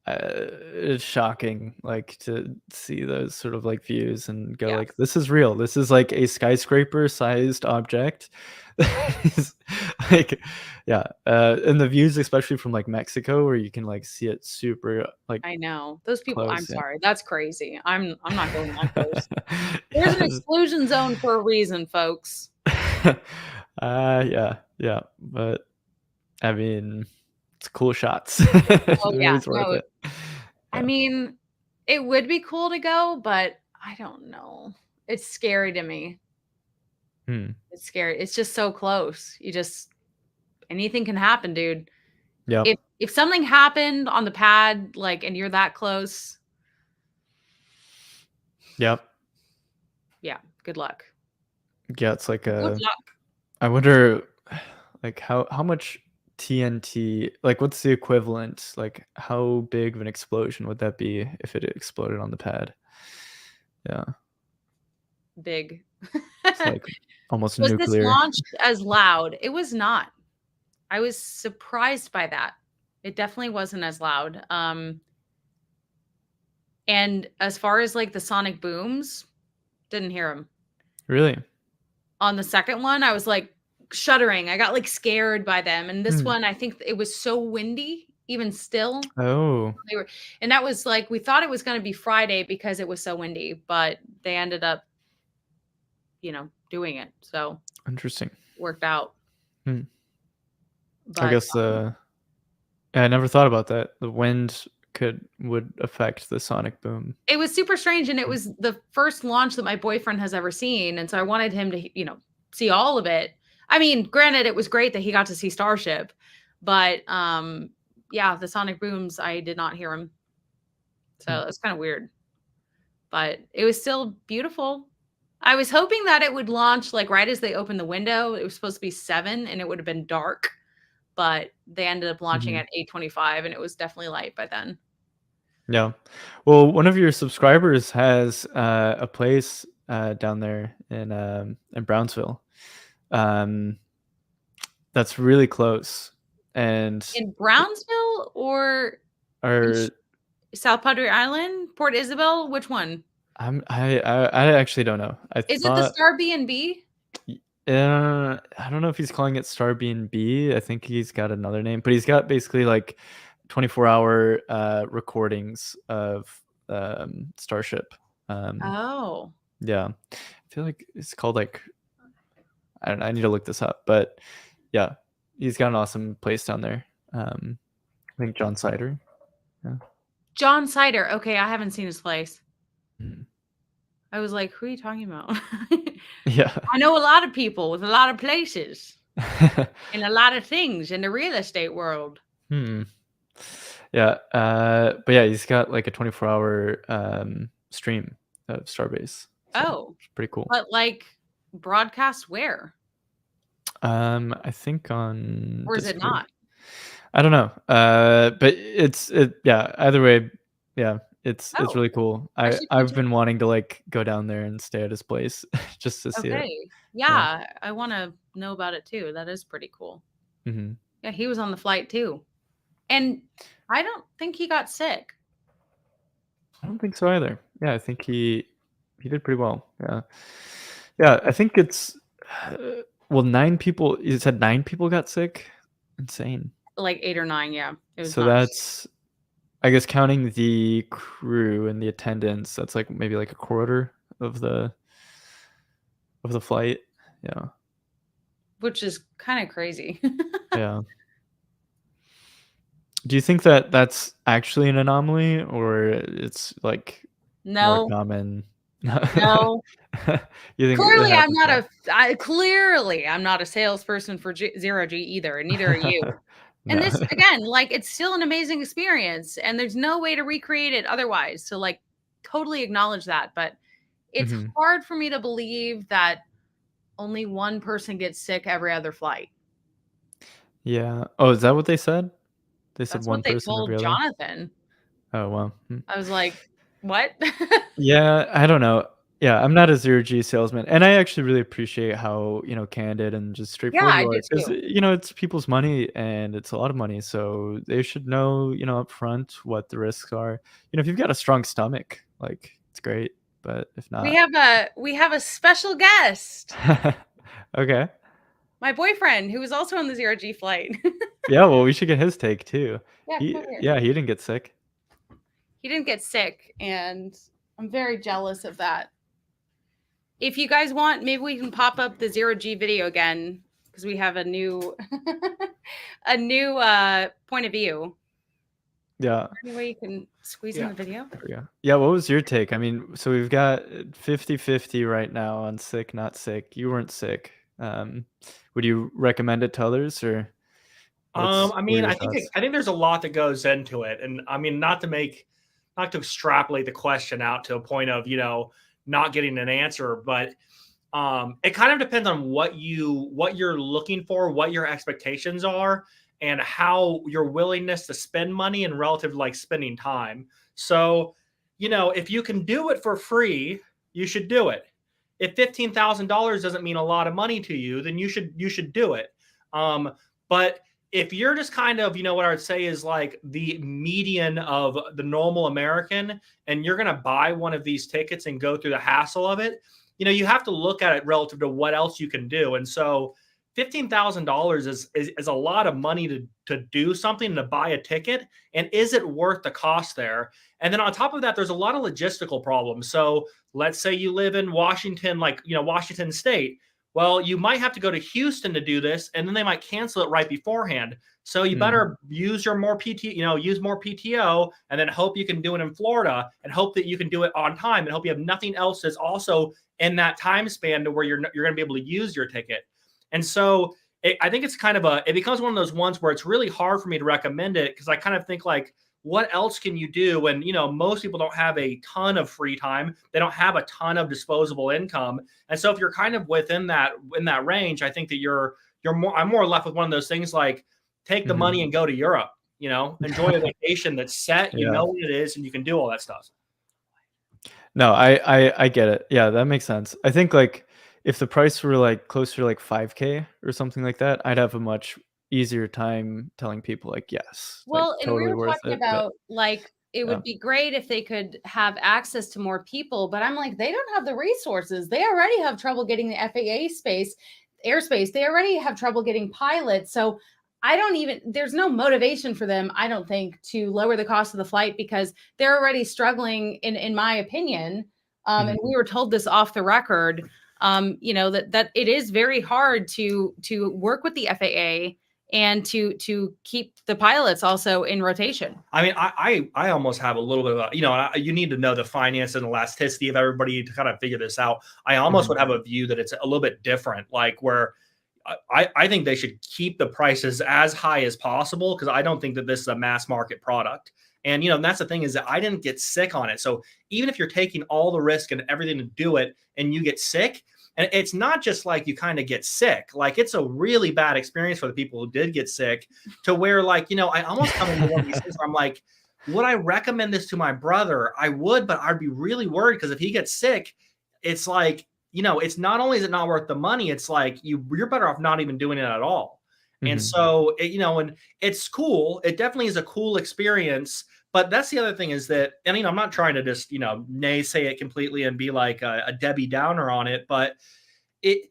it's shocking, like, to see those sort of, like, views and go Yeah. like, "This is real. This is, like, a skyscraper-sized object." That is like yeah, and the views, especially from, like, Mexico, where you can, like, see it super, like, I know. Those people, I'm close, yeah. sorry. That's crazy. I'm not going that close. There's an exclusion zone for a reason, folks. Yeah, yeah, but, I mean, it's cool shots. Oh, It yeah. is worth No, it. I Yeah. mean, it would be cool to go, but I don't know. It's scary to me. Hmm. It's scary. It's just so close. Anything can happen, dude. Yep. If something happened on the pad, like, and you're that close, Yep. yeah, good luck. Yeah, it's like Good a luck. I wonder, like, how much TNT like, what's the equivalent? Like, how big of an explosion would that be if it exploded on the pad? Yeah, Big. it's like almost Was this nuclear. launched as loud? It was not. I was surprised by that. It definitely wasn't as loud. And as far as, like, the sonic booms, didn't hear them. Really? On the second one, I was, like, shuddering. I got, like, scared by them, and this Hmm. one, I think it was so windy, even still. Oh, They were and that was, like, we thought it was gonna be Friday because it was so windy, but they ended up, doing it, so interesting. worked out. Hmm. I But, guess, yeah, I never thought about that. The wind would affect the sonic boom. it was super strange, and it Hmm. was the first launch that my boyfriend has ever seen, and so I wanted him to, see all of it. I mean, granted, it was great that he got to see Starship, but, yeah, the sonic booms, I did not hear him, Hmm. so it's kinda weird, but it was still beautiful. I was hoping that it would launch, like, right as they opened the window. It was supposed to be 7, and it would have been dark, but they ended up launching Mhm. at 8:25, and it was definitely light by then. Yeah. Well, one of your subscribers has, a place, down there in Brownsville, um, that's really close, and In Brownsville or in or South Padre Island? Port Isabel? Which one? I actually don't know. I Is it the thought Star B&B? I don't know if he's calling it Star B&B. I think he's got another name, but he's got basically, like, 24-hour, recordings of, Starship. Um, Oh, yeah. I feel like it's called, like I don't know, I need to look this up, but yeah, he's got an awesome place down there. I think John Cider. Yeah. John Cider. Okay, I haven't seen his place. Mhm. I was like, "Who are you talking about?" Yeah. I know a lot of people with a lot of places and a lot of things in the real estate world. Hmm. Yeah, but yeah, he's got, like, a 24-hour, stream of Starbase, so Oh, it's pretty cool. but, like, broadcast where? I think on Or is it Discord. not? I don't know, but yeah, either way, yeah, it's Oh, really cool. I I should go I've check been it out. wanting to, like, go down there and stay at his place just to see it. Okay. Yeah. Yeah, I wanna know about it too. That is pretty cool. Mhm. Yeah, he was on the flight too. And I don't think he got sick. I don't think so either. Yeah, I think he did pretty well. Yeah. Yeah, I think it's well, 9 people you said 9 people got sick? Insane. Like 8 or 9, yeah. It was So nuts. that's I guess counting the crew and the attendants, that's, like, maybe, like, a quarter of the flight. Yeah. Which is kinda crazy. Yeah. Do you think that that's actually an anomaly or it's, like, more No, common? no. You think it happens more? Clearly, I'm not a salesperson for Zero G either, and neither are you. And No. this again, like, it's still an amazing experience, and there's no way to recreate it otherwise, so, like, totally acknowledge that, but it's Mhm. hard for me to believe that only one person gets sick every other flight. Yeah. Oh, is that what they said? They said That's what one they person every told other? Jonathan. Oh, wow. Hmm. I was like, "What?" Yeah, I don't know. Yeah, I'm not a zero G salesman, and I actually really appreciate how, candid and just Yeah, straightforward I you do are 'cause, too. it's people's money and it's a lot of money, so they should know, upfront what the risks are. If you've got a strong stomach, like, it's great, but if not We have a special guest, Okay. my boyfriend, who was also on the Zero G flight. Yeah, well, we should get his take too. Yeah, come over here. He didn't get sick. He didn't get sick, and I'm very jealous of that. If you guys want, maybe we can pop up the Zero G video again because we have a new a new point of view. Yeah. Any way you can squeeze in Yeah. the video? There we go. Yeah, what was your take? I mean, so we've got 50-50 right now on sick, not sick. You weren't sick. Would you recommend it to others or What are your I thoughts? think there's a lot that goes into it, and I mean, not to extrapolate the question out to a point of not getting an answer, but it kind of depends on what you're looking for, what your expectations are, and how your willingness to spend money and relative to like spending time. So, if you can do it for free, you should do it. If $15,000 doesn't mean a lot of money to you, then you should do it. But if you're just kind of, what I would say is like the median of the normal American, and you're going to buy one of these tickets and go through the hassle of it, you have to look at it relative to what else you can do. And so $15,000 is a lot of money to do something, to buy a ticket. And is it worth the cost there? And then on top of that, there's a lot of logistical problems. So let's say you live in Washington, like, Washington State. Well, you might have to go to Houston to do this, and then they might cancel it right beforehand. So you Mm, better use your more PT, use more PTO, and then hope you can do it in Florida, and hope that you can do it on time, and hope you have nothing else that's also in that time span to where you're going to be able to use your ticket. And so I think it's it becomes one of those ones where it's really hard for me to recommend it, because I kind of think like, what else can you do when most people don't have a ton of free time, they don't have a ton of disposable income. And so if you're kind of within that in that range, I think that I'm more left with one of those things like, take the mhm. money and go to Europe, enjoy a vacation that's set, Yeah. what it is, and you can do all that stuff. No, I get it. Yeah, that makes sense. I think, like, if the price were, like, closer to, like, 5K or something like that, I'd have a much easier time telling people, like, "Yes, like, Well, and we totally were worth talking it," but about, like, it yeah. would be great if they could have access to more people, but I'm like, they don't have the resources. They already have trouble getting the FAA airspace. They already have trouble getting pilots. So I don't even, there's no motivation for them, I don't think, to lower the cost of the flight, because they're already struggling, in my opinion. And Mhm, we were told this off the record, that it is very hard to work with the FAA and to keep the pilots also in rotation. I mean, I almost have a little bit of you need to know the finance and elasticity of everybody to kind of figure this out. I almost mhm, would have a view that it's a little bit different, like where I think they should keep the prices as high as possible, because I don't think that this is a mass market product. And and that's the thing, is that I didn't get sick on it. So even if you're taking all the risk and everything to do it, and you get sick, and it's not just like you kind of get sick, like it's a really bad experience for the people who did get sick, to where like, I almost come into one of these things where I'm like, would I recommend this to my brother? I would, but I'd be really worried, because if he gets sick, it's like, it's not only is it not worth the money, it's like you're better off not even doing it at all. And mhm, so, and it's cool. It definitely is a cool experience. But that's the other thing, is that, and I'm not trying to just, naysay it completely and be like a Debbie Downer on it, but it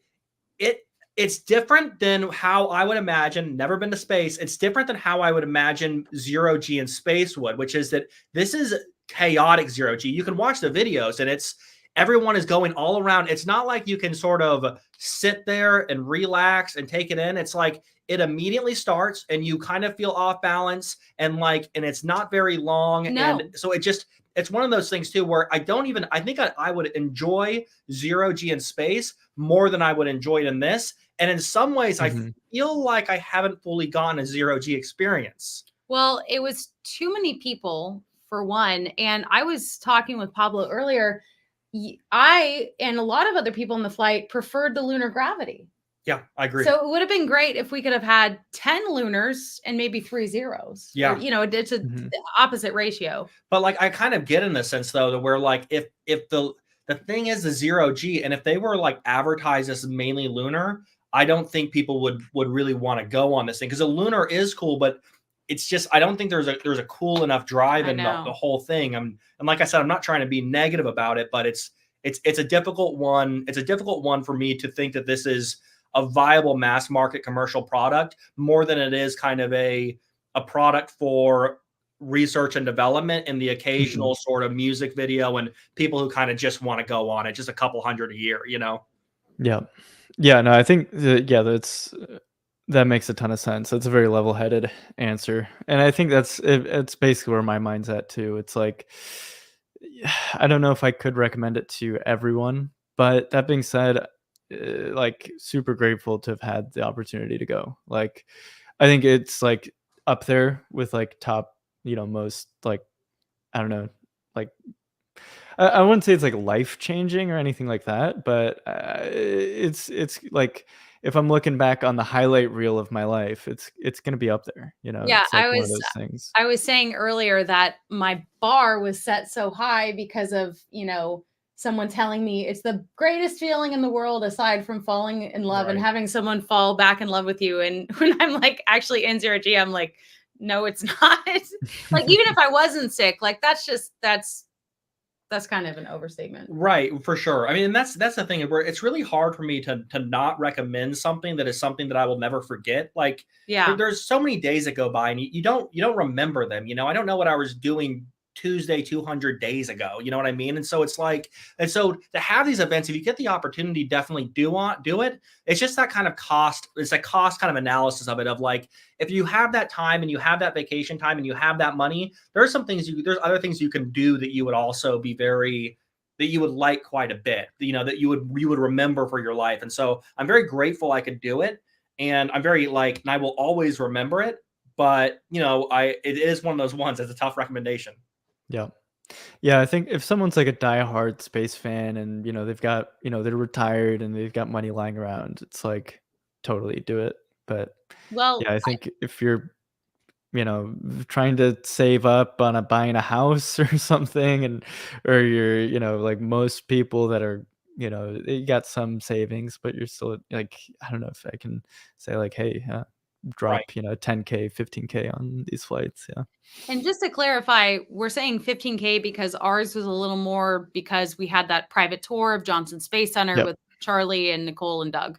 it it's different than how I would imagine. Never been to space. It's different than how I would imagine zero G in space would, which is that this is chaotic zero G. You can watch the videos, and it's everyone is going all around. It's not like you can sort of sit there and relax and take it in. It's like it immediately starts, and you kind of feel off balance, and it's not very long. And No. so it's one of those things too, where I think I would enjoy zero G in space more than I would enjoy it in this. And in some ways, I mhm. feel like I haven't fully gotten a zero G experience. Well, it was too many people, for one. And I was talking with Pablo earlier. I and a lot of other people in the flight preferred the lunar gravity. Yeah, I agree. So it would have been great if we could have had 10 lunars and maybe 3 zeros, or, Yeah. it's a Mhm. opposite ratio. But like I kind of get in the sense though, that where like if the thing is the zero G, and if they were like advertised as mainly lunar, I don't think people would really want to go on this thing, because a lunar is cool, but it's just I don't think there's a cool enough drive I in the know. whole thing. And like I said, I'm not trying to be negative about it, but it's a difficult one. It's a difficult one for me to think that this is a viable mass market commercial product, more than it is kind of a product for research and development, and the Mhm. occasional sort of music video, and people who kind of just want to go on it, just a couple hundred a year. Yeah. Yeah, no, I think yeah, that makes a ton of sense. That's a very level-headed answer, and I think it's basically where my mind's at too. It's like, I don't know if I could recommend it to everyone, but that being said, like, super grateful to have had the opportunity to go. Like, I think it's like up there with like top, most like, I don't know, like I wouldn't say it's like life changing or anything like that, but it's like if I'm looking back on the highlight reel of my life, it's gonna be up there. Yeah, It's like one of those things. I was saying earlier that my bar was set so high because of, someone telling me it's the greatest feeling in the world aside from falling in love and Right. having someone fall back in love with you. And when I'm like actually in 0G, I'm like, no, it's not. Like even if I wasn't sick, like that's kind of an overstatement. Right, for sure. I mean, and that's the thing where it's really hard for me to not recommend something that is something that I will never forget. Like Yeah. there's so many days that go by and you don't remember them. I don't know what I was doing Tuesday 200 days ago. You know what I mean? And so it's like, and so to have these events, if you get the opportunity, definitely do it. It's just that kind of cost. It's a cost kind of analysis of it. Of like, if you have that time and you have that vacation time and you have that money, there's other things you can do that you would also be that you would like quite a bit, that you would remember for your life. And so I'm very grateful I could do it. And I'm very like, and I will always remember it. But it is one of those ones that's a tough recommendation. Yeah. Yeah, I think if someone's like a diehard space fan and, they've got, they're retired and they've got money lying around, it's like totally do it. But Well, yeah, I think if you're, trying to save up on buying a house or something, or you're, like most people that are, you got some savings, but you're still like, I don't know if I can say like, hey, Right. drop, 10K, 15K on these flights. Yeah. and just to clarify, we're saying 15K because ours was a little more because we had that private tour of Johnson Space Center Yep. with Charlie and Nicole and Doug.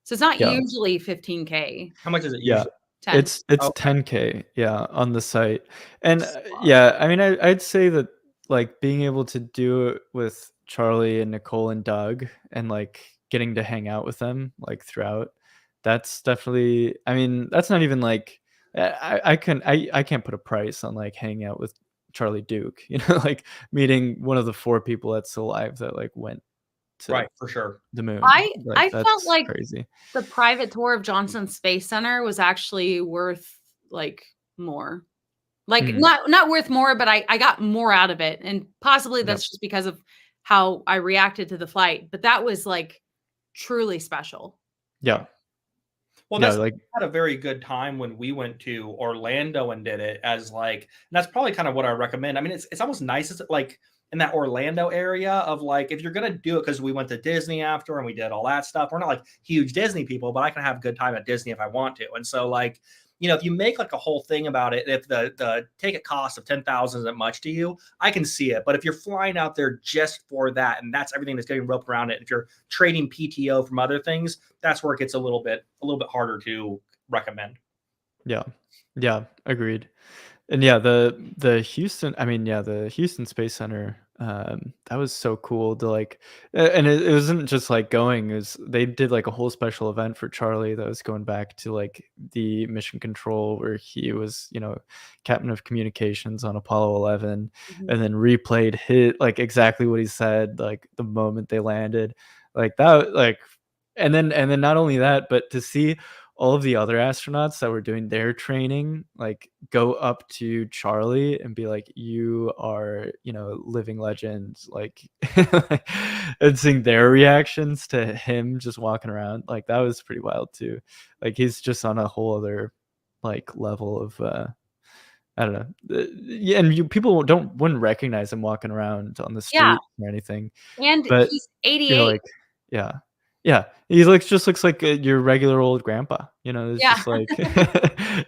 So it's not Yeah. usually 15K. How much is it Yeah. usually? 10. It's Okay. 10K, yeah, on the site. And, Smart. yeah, I mean, I'd say that, like, being able to do it with Charlie and Nicole and Doug and, like, getting to hang out with them, like, throughout, that's definitely, I mean, that's not even, like, I can't put a price on, like, hanging out with Charlie Duke, like, meeting one of the 4 people that's still alive that, like, went to Right, for sure. the moon. Like, I felt that's like crazy. the private tour of Johnson Space Center was actually worth like more. Like Mm, not worth more, but I got more out of it. And possibly yep. that's just because of how I reacted to the flight. But that was like truly special. Yeah. Well, Yeah, that's like had a very good time when we went to Orlando and did it as like, and that's probably kind of what I recommend. I mean, it's almost nice as like in that Orlando area of like, if you're gonna do it, because we went to Disney after and we did all that stuff. We're not like huge Disney people, but I can have a good time at Disney if I want to. And so like, if you make like a whole thing about it, if the ticket cost of 10,000 isn't much to you, I can see it. But if you're flying out there just for that, and that's everything that's getting roped around it, if you're trading PTO from other things, that's where it gets a little bit harder to recommend. yeah. Yeah, agreed. And yeah, the Houston, I mean, yeah, the Houston Space Center, that was so cool to like, and it wasn't just like going, they did like a whole special event for Charlie that was going back to like the mission control where he was, captain of communications on Apollo 11, Mhm. and then replayed hit like exactly what he said, like the moment they landed, like that, like, and then not only that, but to see all of the other astronauts that were doing their training, like, go up to Charlie and be like, "You are, living legend," like, and seeing their reactions to him just walking around, like, that was pretty wild too. Like, he's just on a whole other, like, level of, I don't know. Yeah, and people wouldn't recognize him walking around on the Yeah. street or anything, And but he's you're 88. like, yeah. Yeah, he just looks like, your regular old grandpa, it's Yeah. just like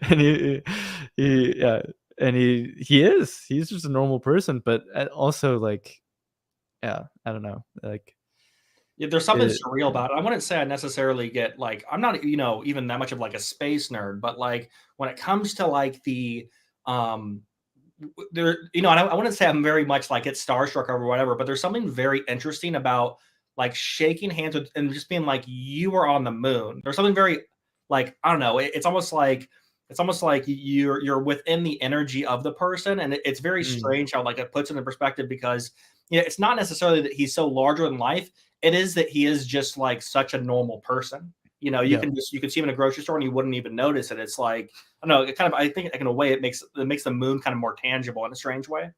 and yeah, and he's just a normal person, but, also, like, yeah, I don't know, like, Yeah, there's something it surreal yeah. about it. I wouldn't say I necessarily get like I'm not, even that much of like a space nerd, but like when it comes to like the um there, I wouldn't say I'm very much like it's starstruck or whatever, but there's something very interesting about like shaking hands with and just being like you were on the moon. There's something very like I don't know. It's almost like you're within the energy of the person, and it's very Mm, strange how like it puts it in perspective because it's not necessarily that he's so larger than life. It is that he is just like such a normal person. You know, Yeah. you can see them in a grocery store and you wouldn't even notice it. It's like, I don't know, it kind of, I think in a way it makes the moon kind of more tangible in a strange way.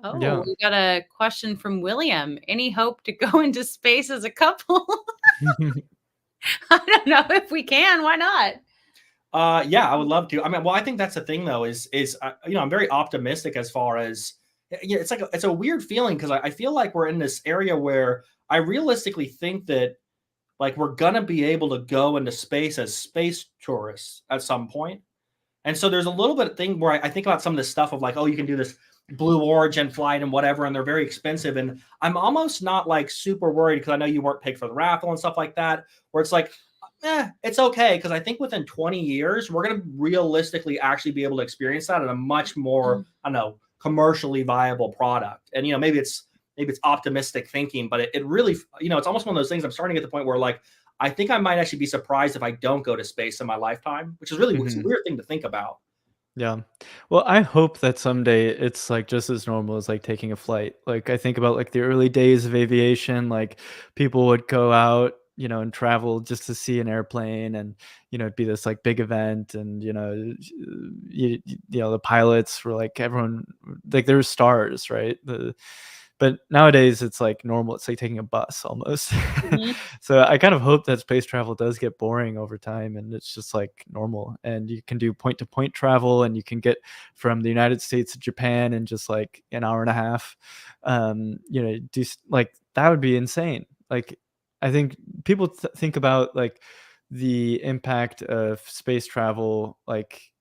Oh, Yeah. we got a question from William. Any hope to go into space as a couple? I don't know if we can. Why not? Yeah, I would love to. I mean, well, I think that's the thing though, is you know, I'm very optimistic as far as, yeah, it's like it's a weird feeling because I feel like we're in this area where I realistically think that like we're gonna be able to go into space as space tourists at some point. And so there's a little bit of thing where I think about some of this stuff of like, oh, you can do this Blue Origin flight and whatever, and they're very expensive. And I'm almost not like super worried because I know you weren't picked for the raffle and stuff like that, where it's like, it's okay. Because I think within 20 years, we're going to realistically actually be able to experience that in a much more, I don't know, commercially viable product. And, you know, maybe it's optimistic thinking, but it really, you know, it's almost one of those things I'm starting to get to the point where like, I think I might actually be surprised if I don't go to space in my lifetime, which is really it's a Mhm. weird thing to think about. Yeah. Well, I hope that someday it's like just as normal as like taking a flight. Like I think about like the early days of aviation, like people would go out, you know, and travel just to see an airplane and, you know, it'd be this like big event and, you know, you know, the pilots were like everyone like there were stars, right? But nowadays it's like normal. It's like taking a bus almost. Mhm. So I kind of hope that space travel does get boring over time and it's just like normal and you can do point to point travel and you can get from the United States to Japan in just like an hour and a half. You know, like that would be insane. Like I think people think about like the impact of space travel like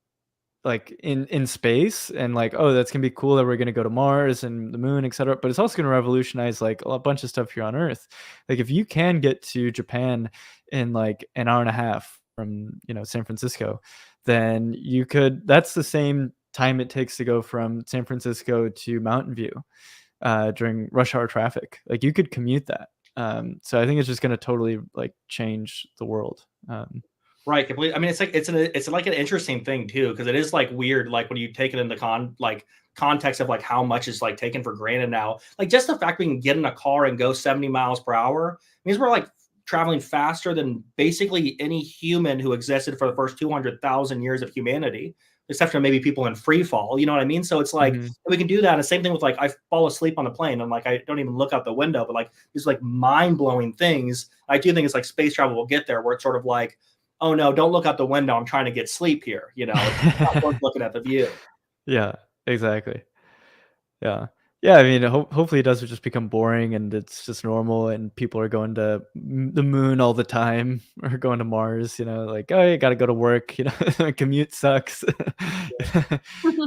in space and like, oh, that's gonna be cool that we're gonna go to Mars and the moon, etc. But it's also gonna revolutionize like a bunch of stuff here on Earth. Like if you can get to Japan in like an hour and a half from, you know, San Francisco, then you could that's the same time it takes to go from San Francisco to Mountain View during rush hour traffic. Like you could commute that. So I think it's just gonna totally like change the world. Right, completely. I mean, it's like an interesting thing too, because it is like weird, like when you take it in the context of like how much is like taken for granted now. Like just the fact we can get in a car and go 70 miles per hour means we're like traveling faster than basically any human who existed for the first 200,000 years of humanity, except for maybe people in free fall. You know what I mean? So it's like Mhm. we can do that. And the same thing with like I fall asleep on the plane and like I don't even look out the window, but like these like mind blowing things. I do think it's like space travel will get there where it's sort of like, oh no, don't look out the window. I'm trying to get sleep here. You know, it's not worth looking at the view. Yeah, exactly. Yeah. Yeah, I mean, hopefully it doesn't just become boring and it's just normal and people are going to the moon all the time or going to Mars, you know, like, oh, you got to go to work, you know, commute sucks.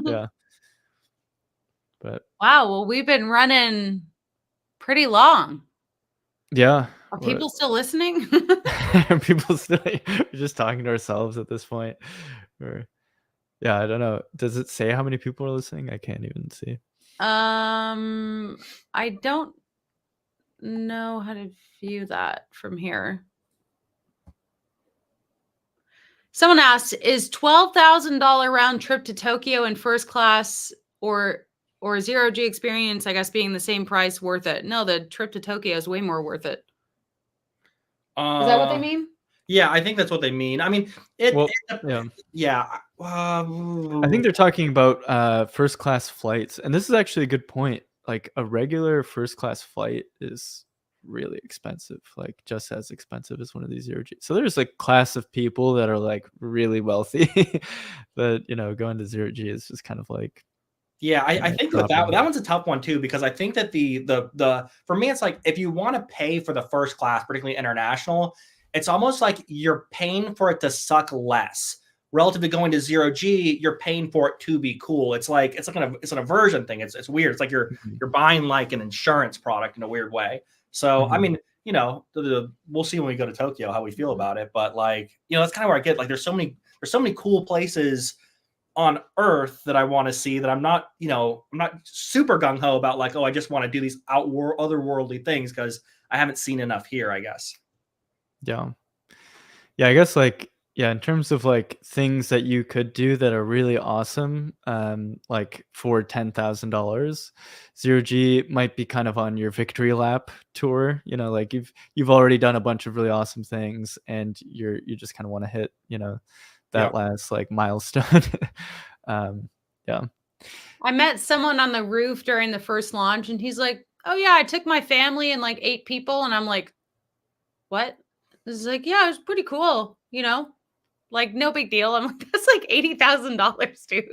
Yeah, but Wow. Well, we've been running pretty long. yeah, Are people still listening? people still we're just talking to ourselves at this point. Or yeah, I don't know. Does it say how many people are listening? I can't even see. I don't know how to view that from here. Someone asked, is $12,000 round trip to Tokyo in first class or zero G experience, I guess being the same price, worth it? No, the trip to Tokyo is way more worth it. Is that what they Uh, mean? yeah, I think that's what they mean. I mean, it, Well, it yeah. yeah. I think they're talking about first class flights, and this is actually a good point. Like a regular first class flight is really expensive, like just as expensive as one of these zero G. So there's like class of people that are like really wealthy, but you know, going to zero G is just kind of like Yeah, you I know think with that dropping. one's a tough one too because I think that the for me it's like if you want to pay for the first class, particularly international, it's almost like you're paying for it to suck less relative to going to zero G. You're paying for it to be cool. It's an aversion thing. It's weird. It's like Mhm, you're buying like an insurance product in a weird way. So I mhm. mean, you know, we'll see when we go to Tokyo how we feel about it. But like, you know, that's kind of where I get like there's so many cool places on Earth that I want to see that I'm not, you know, I'm not super gung ho about like, oh, I just want to do these otherworldly things because I haven't seen enough here, I guess. Yeah. Yeah, I guess like Yeah, in terms of, like, things that you could do that are really awesome, like, for $10,000, 0 G might be kind of on your victory lap tour, like, you've already done a bunch of really awesome things, and you just kinda wanna hit, that Yep. last, like, milestone. Um, yeah. I met someone on the roof during the first launch, and he's like, "Oh, yeah, I took my family and, like, 8 people," and I'm like, "What?" He's like, "Yeah, it was pretty cool, like, no big deal." I'm like, "That's like $80,000, dude.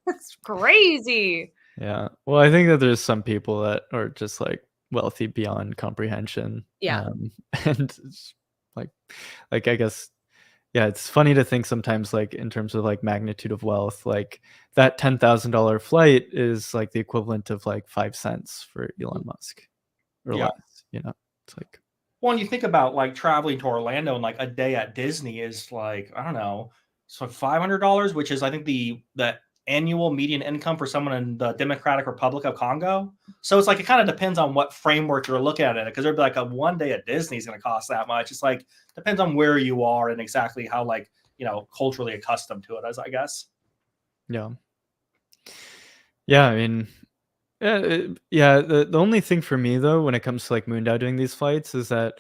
That's crazy." Yeah. Well, I think that there's some people that are just, like, wealthy beyond comprehension, Yeah. and it's like, I guess yeah, it's funny to think sometimes, like, in terms of, like, magnitude of wealth, like, that $10,000 flight is, like, the equivalent of, like, 5 cents for Elon Musk or Yeah. less. It's like Well, and you think about like traveling to Orlando and like a day at Disney is like, I don't know, so $500, which is I think the annual median income for someone in the Democratic Republic of Congo. So it's like it kind of depends on what framework you're looking at it, because there'd be like a one day at Disney is going to cost that much. It's like depends on where you are and exactly how like culturally accustomed to it, as I guess. yeah. Yeah, I mean, yeah, the only thing for me though when it comes to like Moon Dao doing these flights is that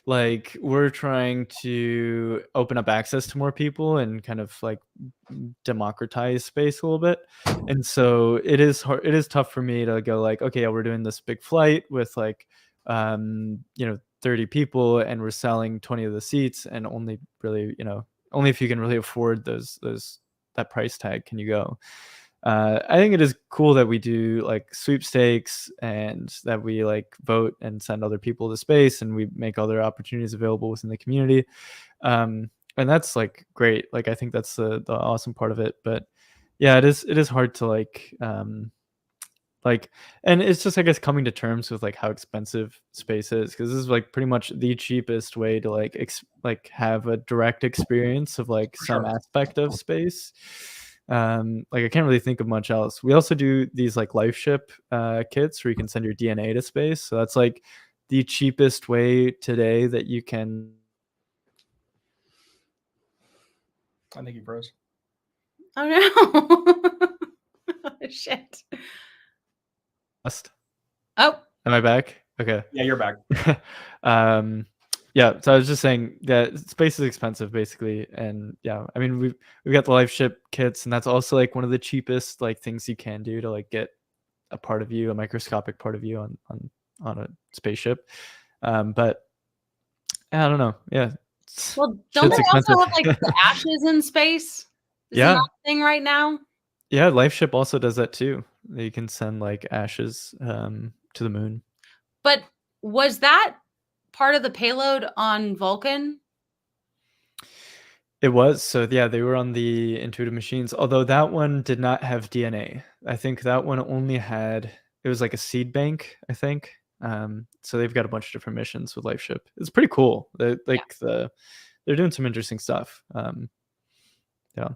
like we're trying to open up access to more people and kind of like democratize space a little bit. And so it is tough for me to go like, okay, yeah, we're doing this big flight with like 30 people and we're selling 20 of the seats and only really, only if you can really afford those that price tag can you go. I think it is cool that we do like sweepstakes and that we like vote and send other people to space and we make other opportunities available within the community. And that's like great. Like I think that's the awesome part of it. But yeah, it is hard to like and it's just I guess coming to terms with like how expensive space is because this is like pretty much the cheapest way to like like have a direct experience of like For some sure. aspect of space. Like I can't really think of much else. We also do these like life ship kits where you can send your DNA to space, so that's like the cheapest way today that you can I think you froze. Oh, no. Oh, shit. Am Oh, I back? Okay. Yeah, you're back. um yeah, so I was just saying that space is expensive basically, and yeah, I mean we've got the life ship kits, and that's also like one of the cheapest like things you can do to like get a part of you, a microscopic part of you on a spaceship. But yeah, I don't know. Yeah, well, don't they shit's expensive. also have, like, the ashes in space? Isn't that Yeah, a thing right now? yeah, life ship also does that too. You can send like ashes to the moon. But was that part of the payload on Vulcan? It was. So yeah, they were on the intuitive machines, although that one did not have DNA. I think that one only had it was like a seed bank, I think. So they've got a bunch of different missions with LifeShip. It's pretty cool. Yeah. They're doing some interesting stuff. Yeah.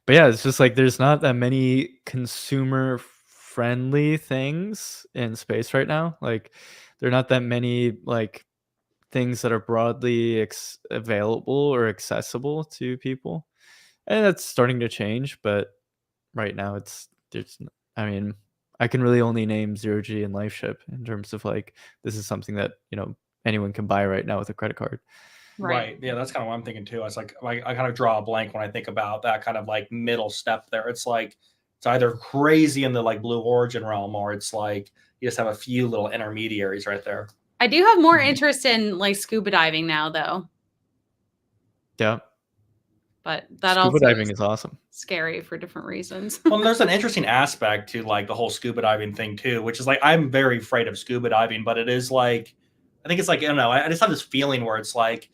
But yeah, it's just like there's not that many consumer friendly things in space right now. Like there are not that many like things that are broadly available or accessible to people, and that's starting to change. But right now, I mean, I can really only name 0G and LifeShip in terms of like this is something that anyone can buy right now with a credit card. Right. Right. Yeah, that's kind of what I'm thinking too. It's like I kind of draw a blank when I think about that kind of like middle step there. It's like it's either crazy in the like Blue Origin realm, or it's like you just have a few little intermediaries right there. I do have more Mhm. interest in, like, scuba diving now, though, Yeah, but that scuba also diving is is awesome. scary for different reasons. Well, and there's an interesting aspect to like the whole scuba diving thing too, which is like I'm very afraid of scuba diving, but it is like I think it's like I don't know. I just have this feeling where it's like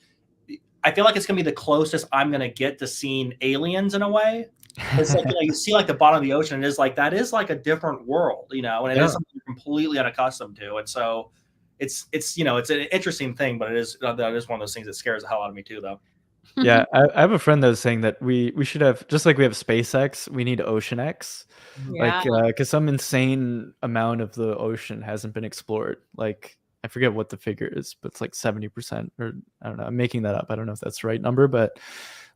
I feel like it's gonna be the closest I'm gonna get to seeing aliens in a way. It's like you see like the bottom of the ocean, and it is like that is like a different world, and it is Yeah. something you're completely unaccustomed to, and so it's an interesting thing, but it is that is one of those things that scares the hell out of me too, though. Yeah, I have a friend that was saying that we should have just like we have SpaceX, we need OceanX, Mhm. Yeah. like because some insane amount of the ocean hasn't been explored. Like I forget what the figure is, but it's like 70%, or I don't know. I'm making that up. I don't know if that's the right number, but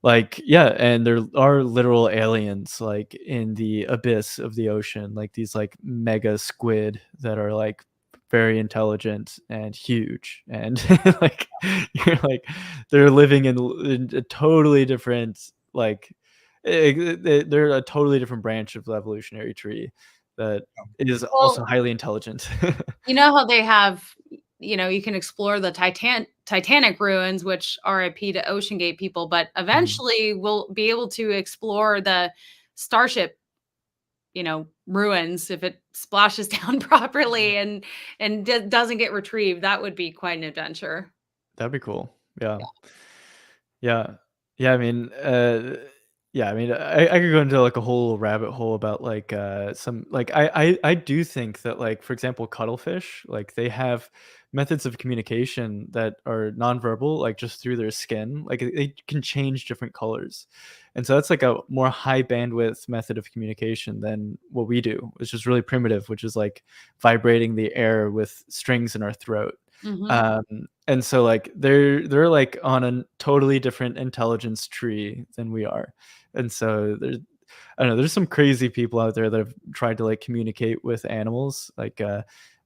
like, yeah, and there are literal aliens like in the abyss of the ocean, like these like mega squid that are like very intelligent and huge, and like you're like they're living in a totally different like they're a totally different branch of the evolutionary tree that is also Well, highly intelligent. you know how they have, you can explore the Titanic ruins, which RIP to Ocean Gate people, but Mhm. eventually we'll be able to explore the Starship, ruins if it splashes down properly and doesn't get retrieved. That would be quite an adventure. That'd be cool. Yeah. Yeah. Yeah, I mean, yeah, I mean, I could go into like a whole rabbit hole about like some like I do think that like for example cuttlefish like they have methods of communication that are nonverbal like just through their skin like they can change different colors, and so that's like a more high bandwidth method of communication than what we do, which is really primitive, which is like vibrating the air with strings in our throat. Mhm. um and so like they're like on a totally different intelligence tree than we are. And so there's I don't know, there's some crazy people out there that have tried to like communicate with animals. Like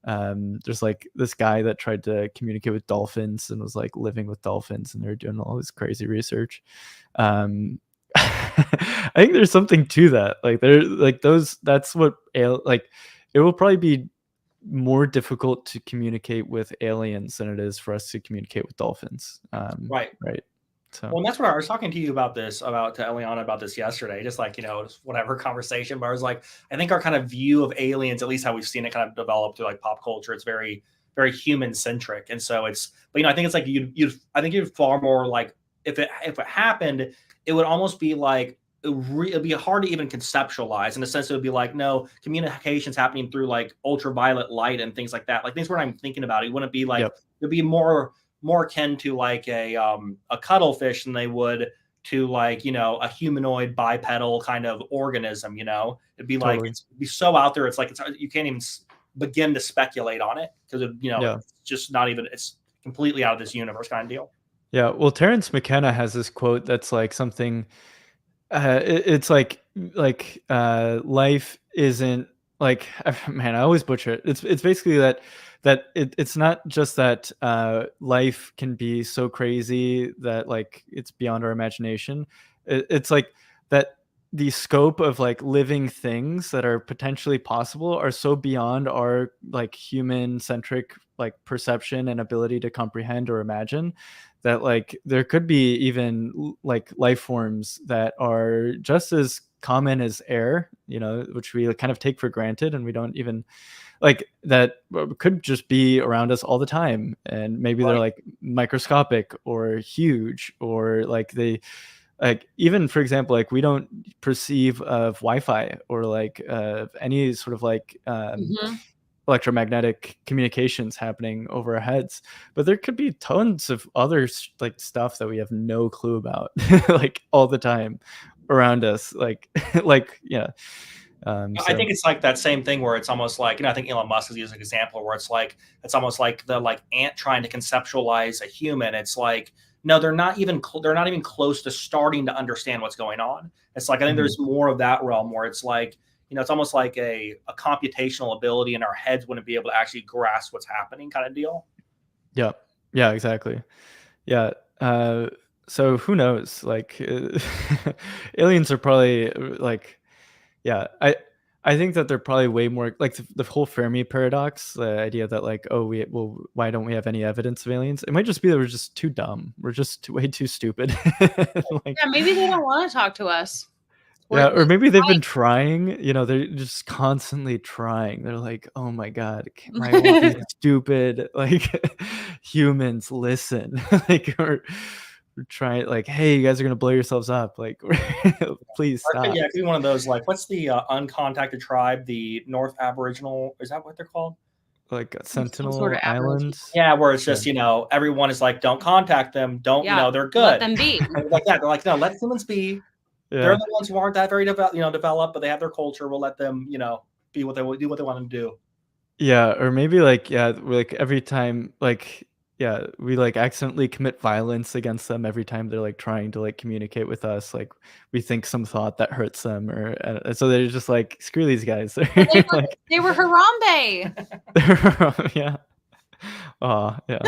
there's like this guy that tried to communicate with dolphins and was like living with dolphins, and they're doing all this crazy research. I think there's something to that. Like there like those that's what like it will probably be more difficult to communicate with aliens than it is for us to communicate with dolphins. Right. Right. So, Well, and that's what I was talking to you about this, about to Eliana about this yesterday, just like, just whatever conversation. But I was like, I think our kind of view of aliens, at least how we've seen it kind of develop through like pop culture, it's very, very human centric. And so but I think it's like I think you'd far more like if it happened, it would almost be like, it'd be hard to even conceptualize in the sense it would be like, no, communications happening through like ultraviolet light and things like that. Like things where I'm thinking about it wouldn't be like, yep, it'd be more akin to like a cuttlefish than they would to like a humanoid bipedal kind of organism. It'd be like totally. it'd be so out there. It's like you can't even begin to speculate on it because Yeah. it's just not even. It's completely out of this universe kind of deal. Yeah. Well, Terence McKenna has this quote that's like something. It's like life isn't like man. I always butcher it. It's basically it's not just that life can be so crazy that like it's beyond our imagination. It's like that the scope of like living things that are potentially possible are so beyond our like human centric like perception and ability to comprehend or imagine that like there could be even like life forms that are just as common as air, which we kind of take for granted, and we don't even like that could just be around us all the time, and maybe they're Right. like microscopic or huge, or like they like even for example like we don't perceive of wi-fi or like any sort of like Mhm. electromagnetic communications happening over our heads, but there could be tons of other like stuff that we have no clue about like all the time around us, like like yeah. I So think it's like that same thing where it's almost like, I think Elon Musk is using an example where it's like, it's almost like the like ant trying to conceptualize a human. It's like, no, they're not even close to starting to understand what's going on. It's like, I think mhm. there's more of that realm where it's like, it's almost like a computational ability in our heads wouldn't be able to actually grasp what's happening kind of deal. Yeah, yeah, exactly. Yeah. So who knows, like aliens are probably like yeah, I think that they're probably way more like the whole Fermi paradox, the idea that like, oh, why don't we have any evidence of aliens? It might just be that we're just too dumb. We're just way too stupid. Like, Yeah, maybe they don't wanna talk to us. yeah, We're or the maybe they've been trying. They're just constantly trying. They're like, oh my god, why won't these stupid like humans listen? Like, we're trying like, hey, you guys are gonna blow yourselves up. Like, please Or stop. yeah, it could be one of those like, what's the uncontacted tribe, the North Aboriginal? Is that what they're called? Like some sort of Sentinel aboriginal. Islands. Yeah, where it's Yeah. just, everyone is like, don't contact them. Don't, Yeah, they're let good. them be. Like that. They're like, no, let humans be. They're Yeah. the ones who aren't that very developed, but they have their culture. We'll let them, be what they want to do. Yeah, or maybe like yeah, like every time like yeah, we like accidentally commit violence against them every time they're like trying to like communicate with us. Like we think some thought that hurts them, or so they're just like screw these guys. Well, They're like they were Harambe. yeah. Oh yeah,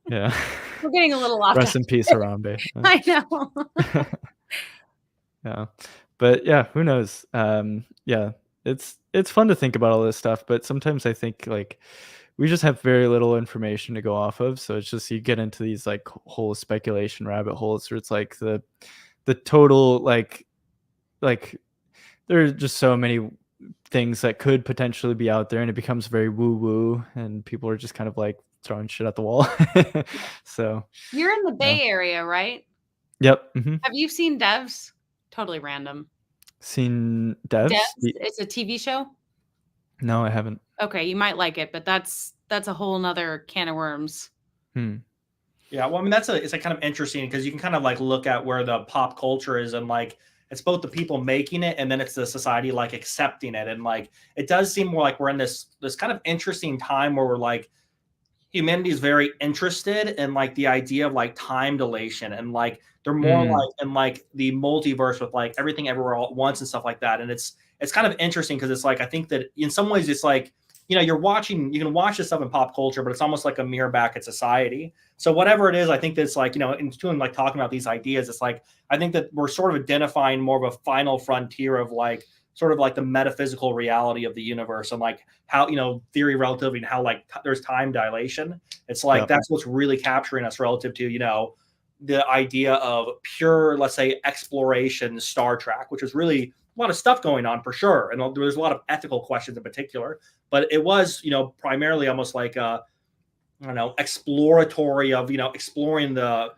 yeah. We're getting a little off Rest topic. in peace, Harambe. I know. Yeah. But yeah, who knows? Yeah, it's fun to think about all this stuff, but sometimes I think like we just have very little information to go off of, so it's just you get into these like whole speculation rabbit holes where it's like the total like there are just so many things that could potentially be out there, and it becomes very woo woo, and people are just kind of like throwing shit at the wall. So You're in the yeah. Bay Area, right? Yep. Hmm. Have you seen Devs? Totally random. Seen Devs? Devs? It's a TV show. No, I haven't. Okay, you might like it, but that's a whole nother can of worms. Yeah, well, I mean, it's like kind of interesting because you can kind of like look at where the pop culture is, and like it's both the people making it and then it's the society like accepting it, and like it does seem more like we're in this kind of interesting time where we're like humanity is very interested in like the idea of like time dilation, and like they're more like in like the multiverse with like everything everywhere all at once and stuff like that, and it's kind of interesting because it's like I think that in some ways it's like you know you can watch this stuff in pop culture, but it's almost like a mirror back at society. So whatever it is, I think that's like, you know, in doing like talking about these ideas, it's like I think that we're sort of identifying more of a final frontier of like sort of like the metaphysical reality of the universe, and like how, you know, theory of relativity and how like there's time dilation. It's like that's what's really capturing us relative to, you know, the idea of pure, let's say, exploration Star Trek, which is really a lot of stuff going on for sure, and there's a lot of ethical questions in particular, but it was, you know, primarily almost like a, I don't know, exploratory of, you know, exploring the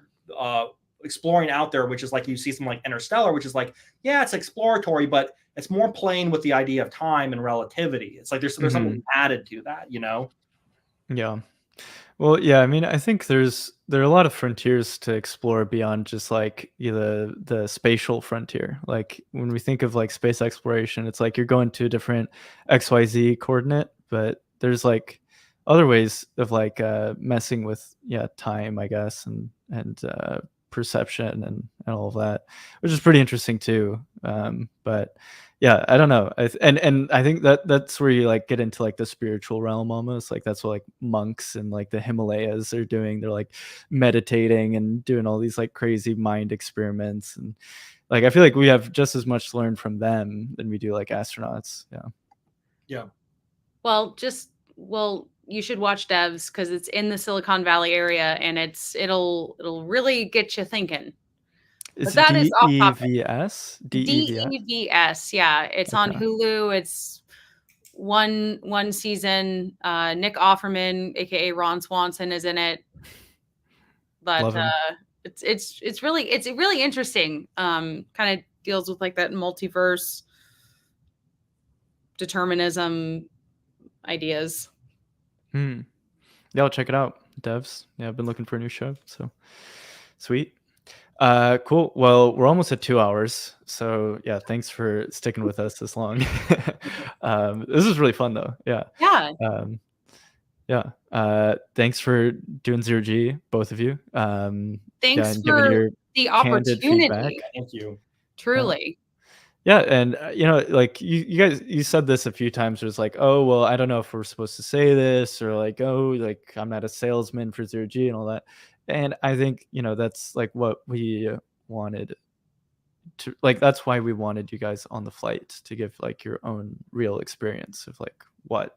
exploring out there, which is like you see something like Interstellar, which is like, yeah, it's exploratory, but it's more playing with the idea of time and relativity. It's like there's something added to that, you know? Yeah. Well, yeah, I mean, I think there are a lot of frontiers to explore beyond just like the spatial frontier. Like when we think of like space exploration, it's like you're going to a different XYZ coordinate, but there's like other ways of like messing with time, I guess, and perception and all of that, which is pretty interesting too. But yeah, I don't know. And I think that's where you like get into like the spiritual realm almost. Like that's what like monks and like the Himalayas are doing. They're like meditating and doing all these like crazy mind experiments, and like I feel like we have just as much to learn from them than we do like astronauts. Yeah. Yeah. Well, you should watch Devs because it's in the Silicon Valley area, and it'll really get you thinking. It's But that is off topic. DEVS? DEVS, yeah. It's on Hulu. It's one season. Nick Offerman, aka Ron Swanson, is in it. But it's really interesting. Kind of deals with like that multiverse determinism ideas. Yeah, I'll check it out. Devs. Yeah, I've been looking for a new show. So sweet. Cool. Well, we're almost at 2 hours. So yeah, thanks for sticking with us this long. This is really fun though. Yeah. Yeah. Thanks for doing 0G, both of you. Thanks for the opportunity. Thank you. Truly. Yeah, and you know, like you guys, you said this a few times. It was like, oh well, I don't know if we're supposed to say this, or like, oh, like I'm not a salesman for 0G and all that. And I think, you know, that's like what we wanted to, like that's why we wanted you guys on the flight, to give like your own real experience of like what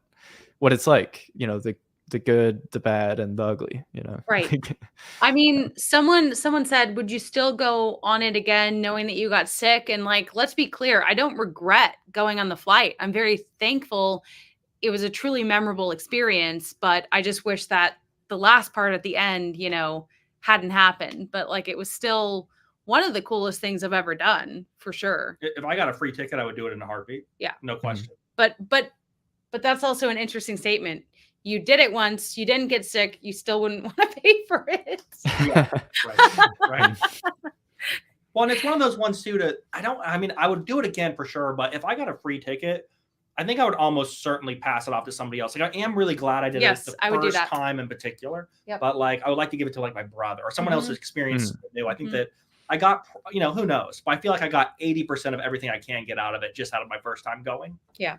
it's like, you know, the good, the bad, and the ugly, you know. Right. I mean, someone said, would you still go on it again knowing that you got sick? And like, let's be clear, I don't regret going on the flight. I'm very thankful. It was a truly memorable experience, but I just wish that the last part at the end, you know, hadn't happened. But like, it was still one of the coolest things I've ever done, for sure. If I got a free ticket, I would do it in a heartbeat. Yeah. No question. But that's also an interesting statement. You did it once, you didn't get sick, you still wouldn't want to pay for it. Yeah, right. Well, and it's one of those ones too I would do it again for sure, but if I got a free ticket, I think I would almost certainly pass it off to somebody else. Like I am really glad I did it Yes, the I would do first that. time in particular. Yep. But like I would like to give it to like my brother or someone else who's experienced Mm. new. I think Mhm. that I got, you know, who knows? But I feel like I got 80% of everything I can get out of it just out of my first time going. Yeah.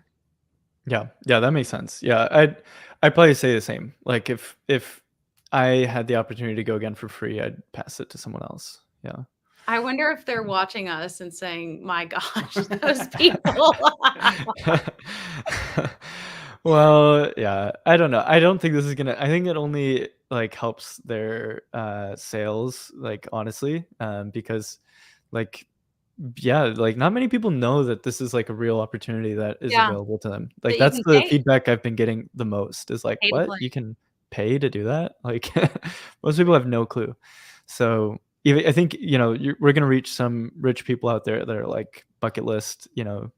Yeah, yeah, that makes sense. Yeah, I'd probably say the same. Like if I had the opportunity to go again for free, I'd pass it to someone else. Yeah. I wonder if they're watching us and saying, "My gosh, those people." Well, yeah, I don't know. I don't think this is gonna. I think it only like helps their sales, like honestly, because like yeah, like not many people know that this is like a real opportunity that is Yeah, available to them. Like that you that's can the pay feedback I've been getting the most is like, to what? play. You can pay to do that? Like most people have no clue. So even I think, you know, we're gonna reach some rich people out there that are like bucket list, you know,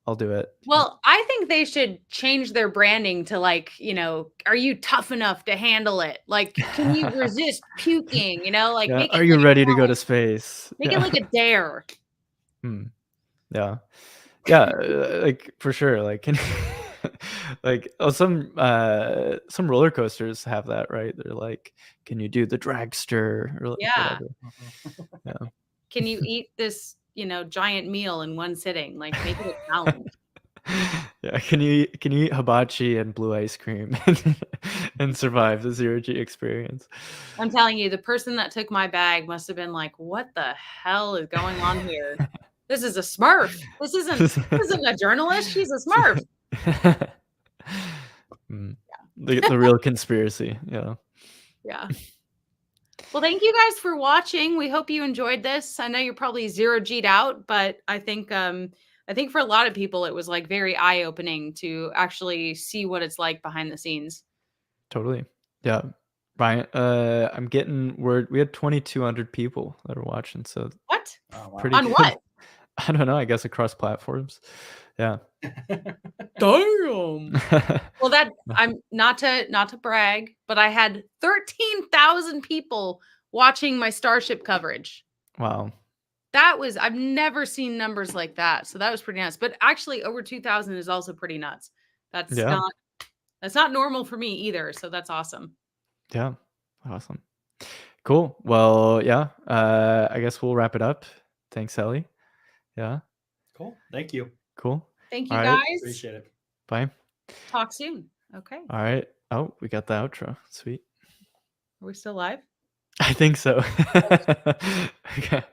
I'll do it. Well, I think they should change their branding to like, are you tough enough to handle it? Like, can you resist puking? Like Yeah. make it Are you like a ready to go to challenge. space? Make it Yeah. like a dare. Hmm. Yeah. Yeah, like for sure. Like can like some roller coasters have that, right? They're like, can you do the dragster or Yeah. whatever? Yeah. Can you eat this, giant meal in one sitting? Like make it a challenge. Yeah, can you eat hibachi and blue ice cream and survive the zero G experience? I'm telling you, the person that took my bag must have been like, "What the hell is going on here? This is a Smurf. This isn't a journalist. She's a Smurf." Mm. The real conspiracy, yeah. Yeah. Well, thank you guys for watching. We hope you enjoyed this. I know you're probably zero G'd out, but I think for a lot of people it was like very eye-opening to actually see what it's like behind the scenes. Totally. Yeah. Ryan, I'm getting word we had 2,200 people that are watching, so What? Oh, wow. pretty On good. what? I don't know, I guess across platforms. Yeah. Damn. Well, I'm not to brag, but I had 13,000 people watching my Starship coverage. Wow. I've never seen numbers like that. So that was pretty nuts. But actually over 2,000 is also pretty nuts. That's Yeah. not that's not normal for me either. So that's awesome. Yeah. Awesome. Cool. Well, yeah, I guess we'll wrap it up. Thanks, Ellie. Yeah. Cool. Thank you. Cool. Thank you Alright. guys. Appreciate it. Bye. Talk soon. Okay. Alright. Oh, we got the outro. Sweet. Are we still live? I think so. Okay.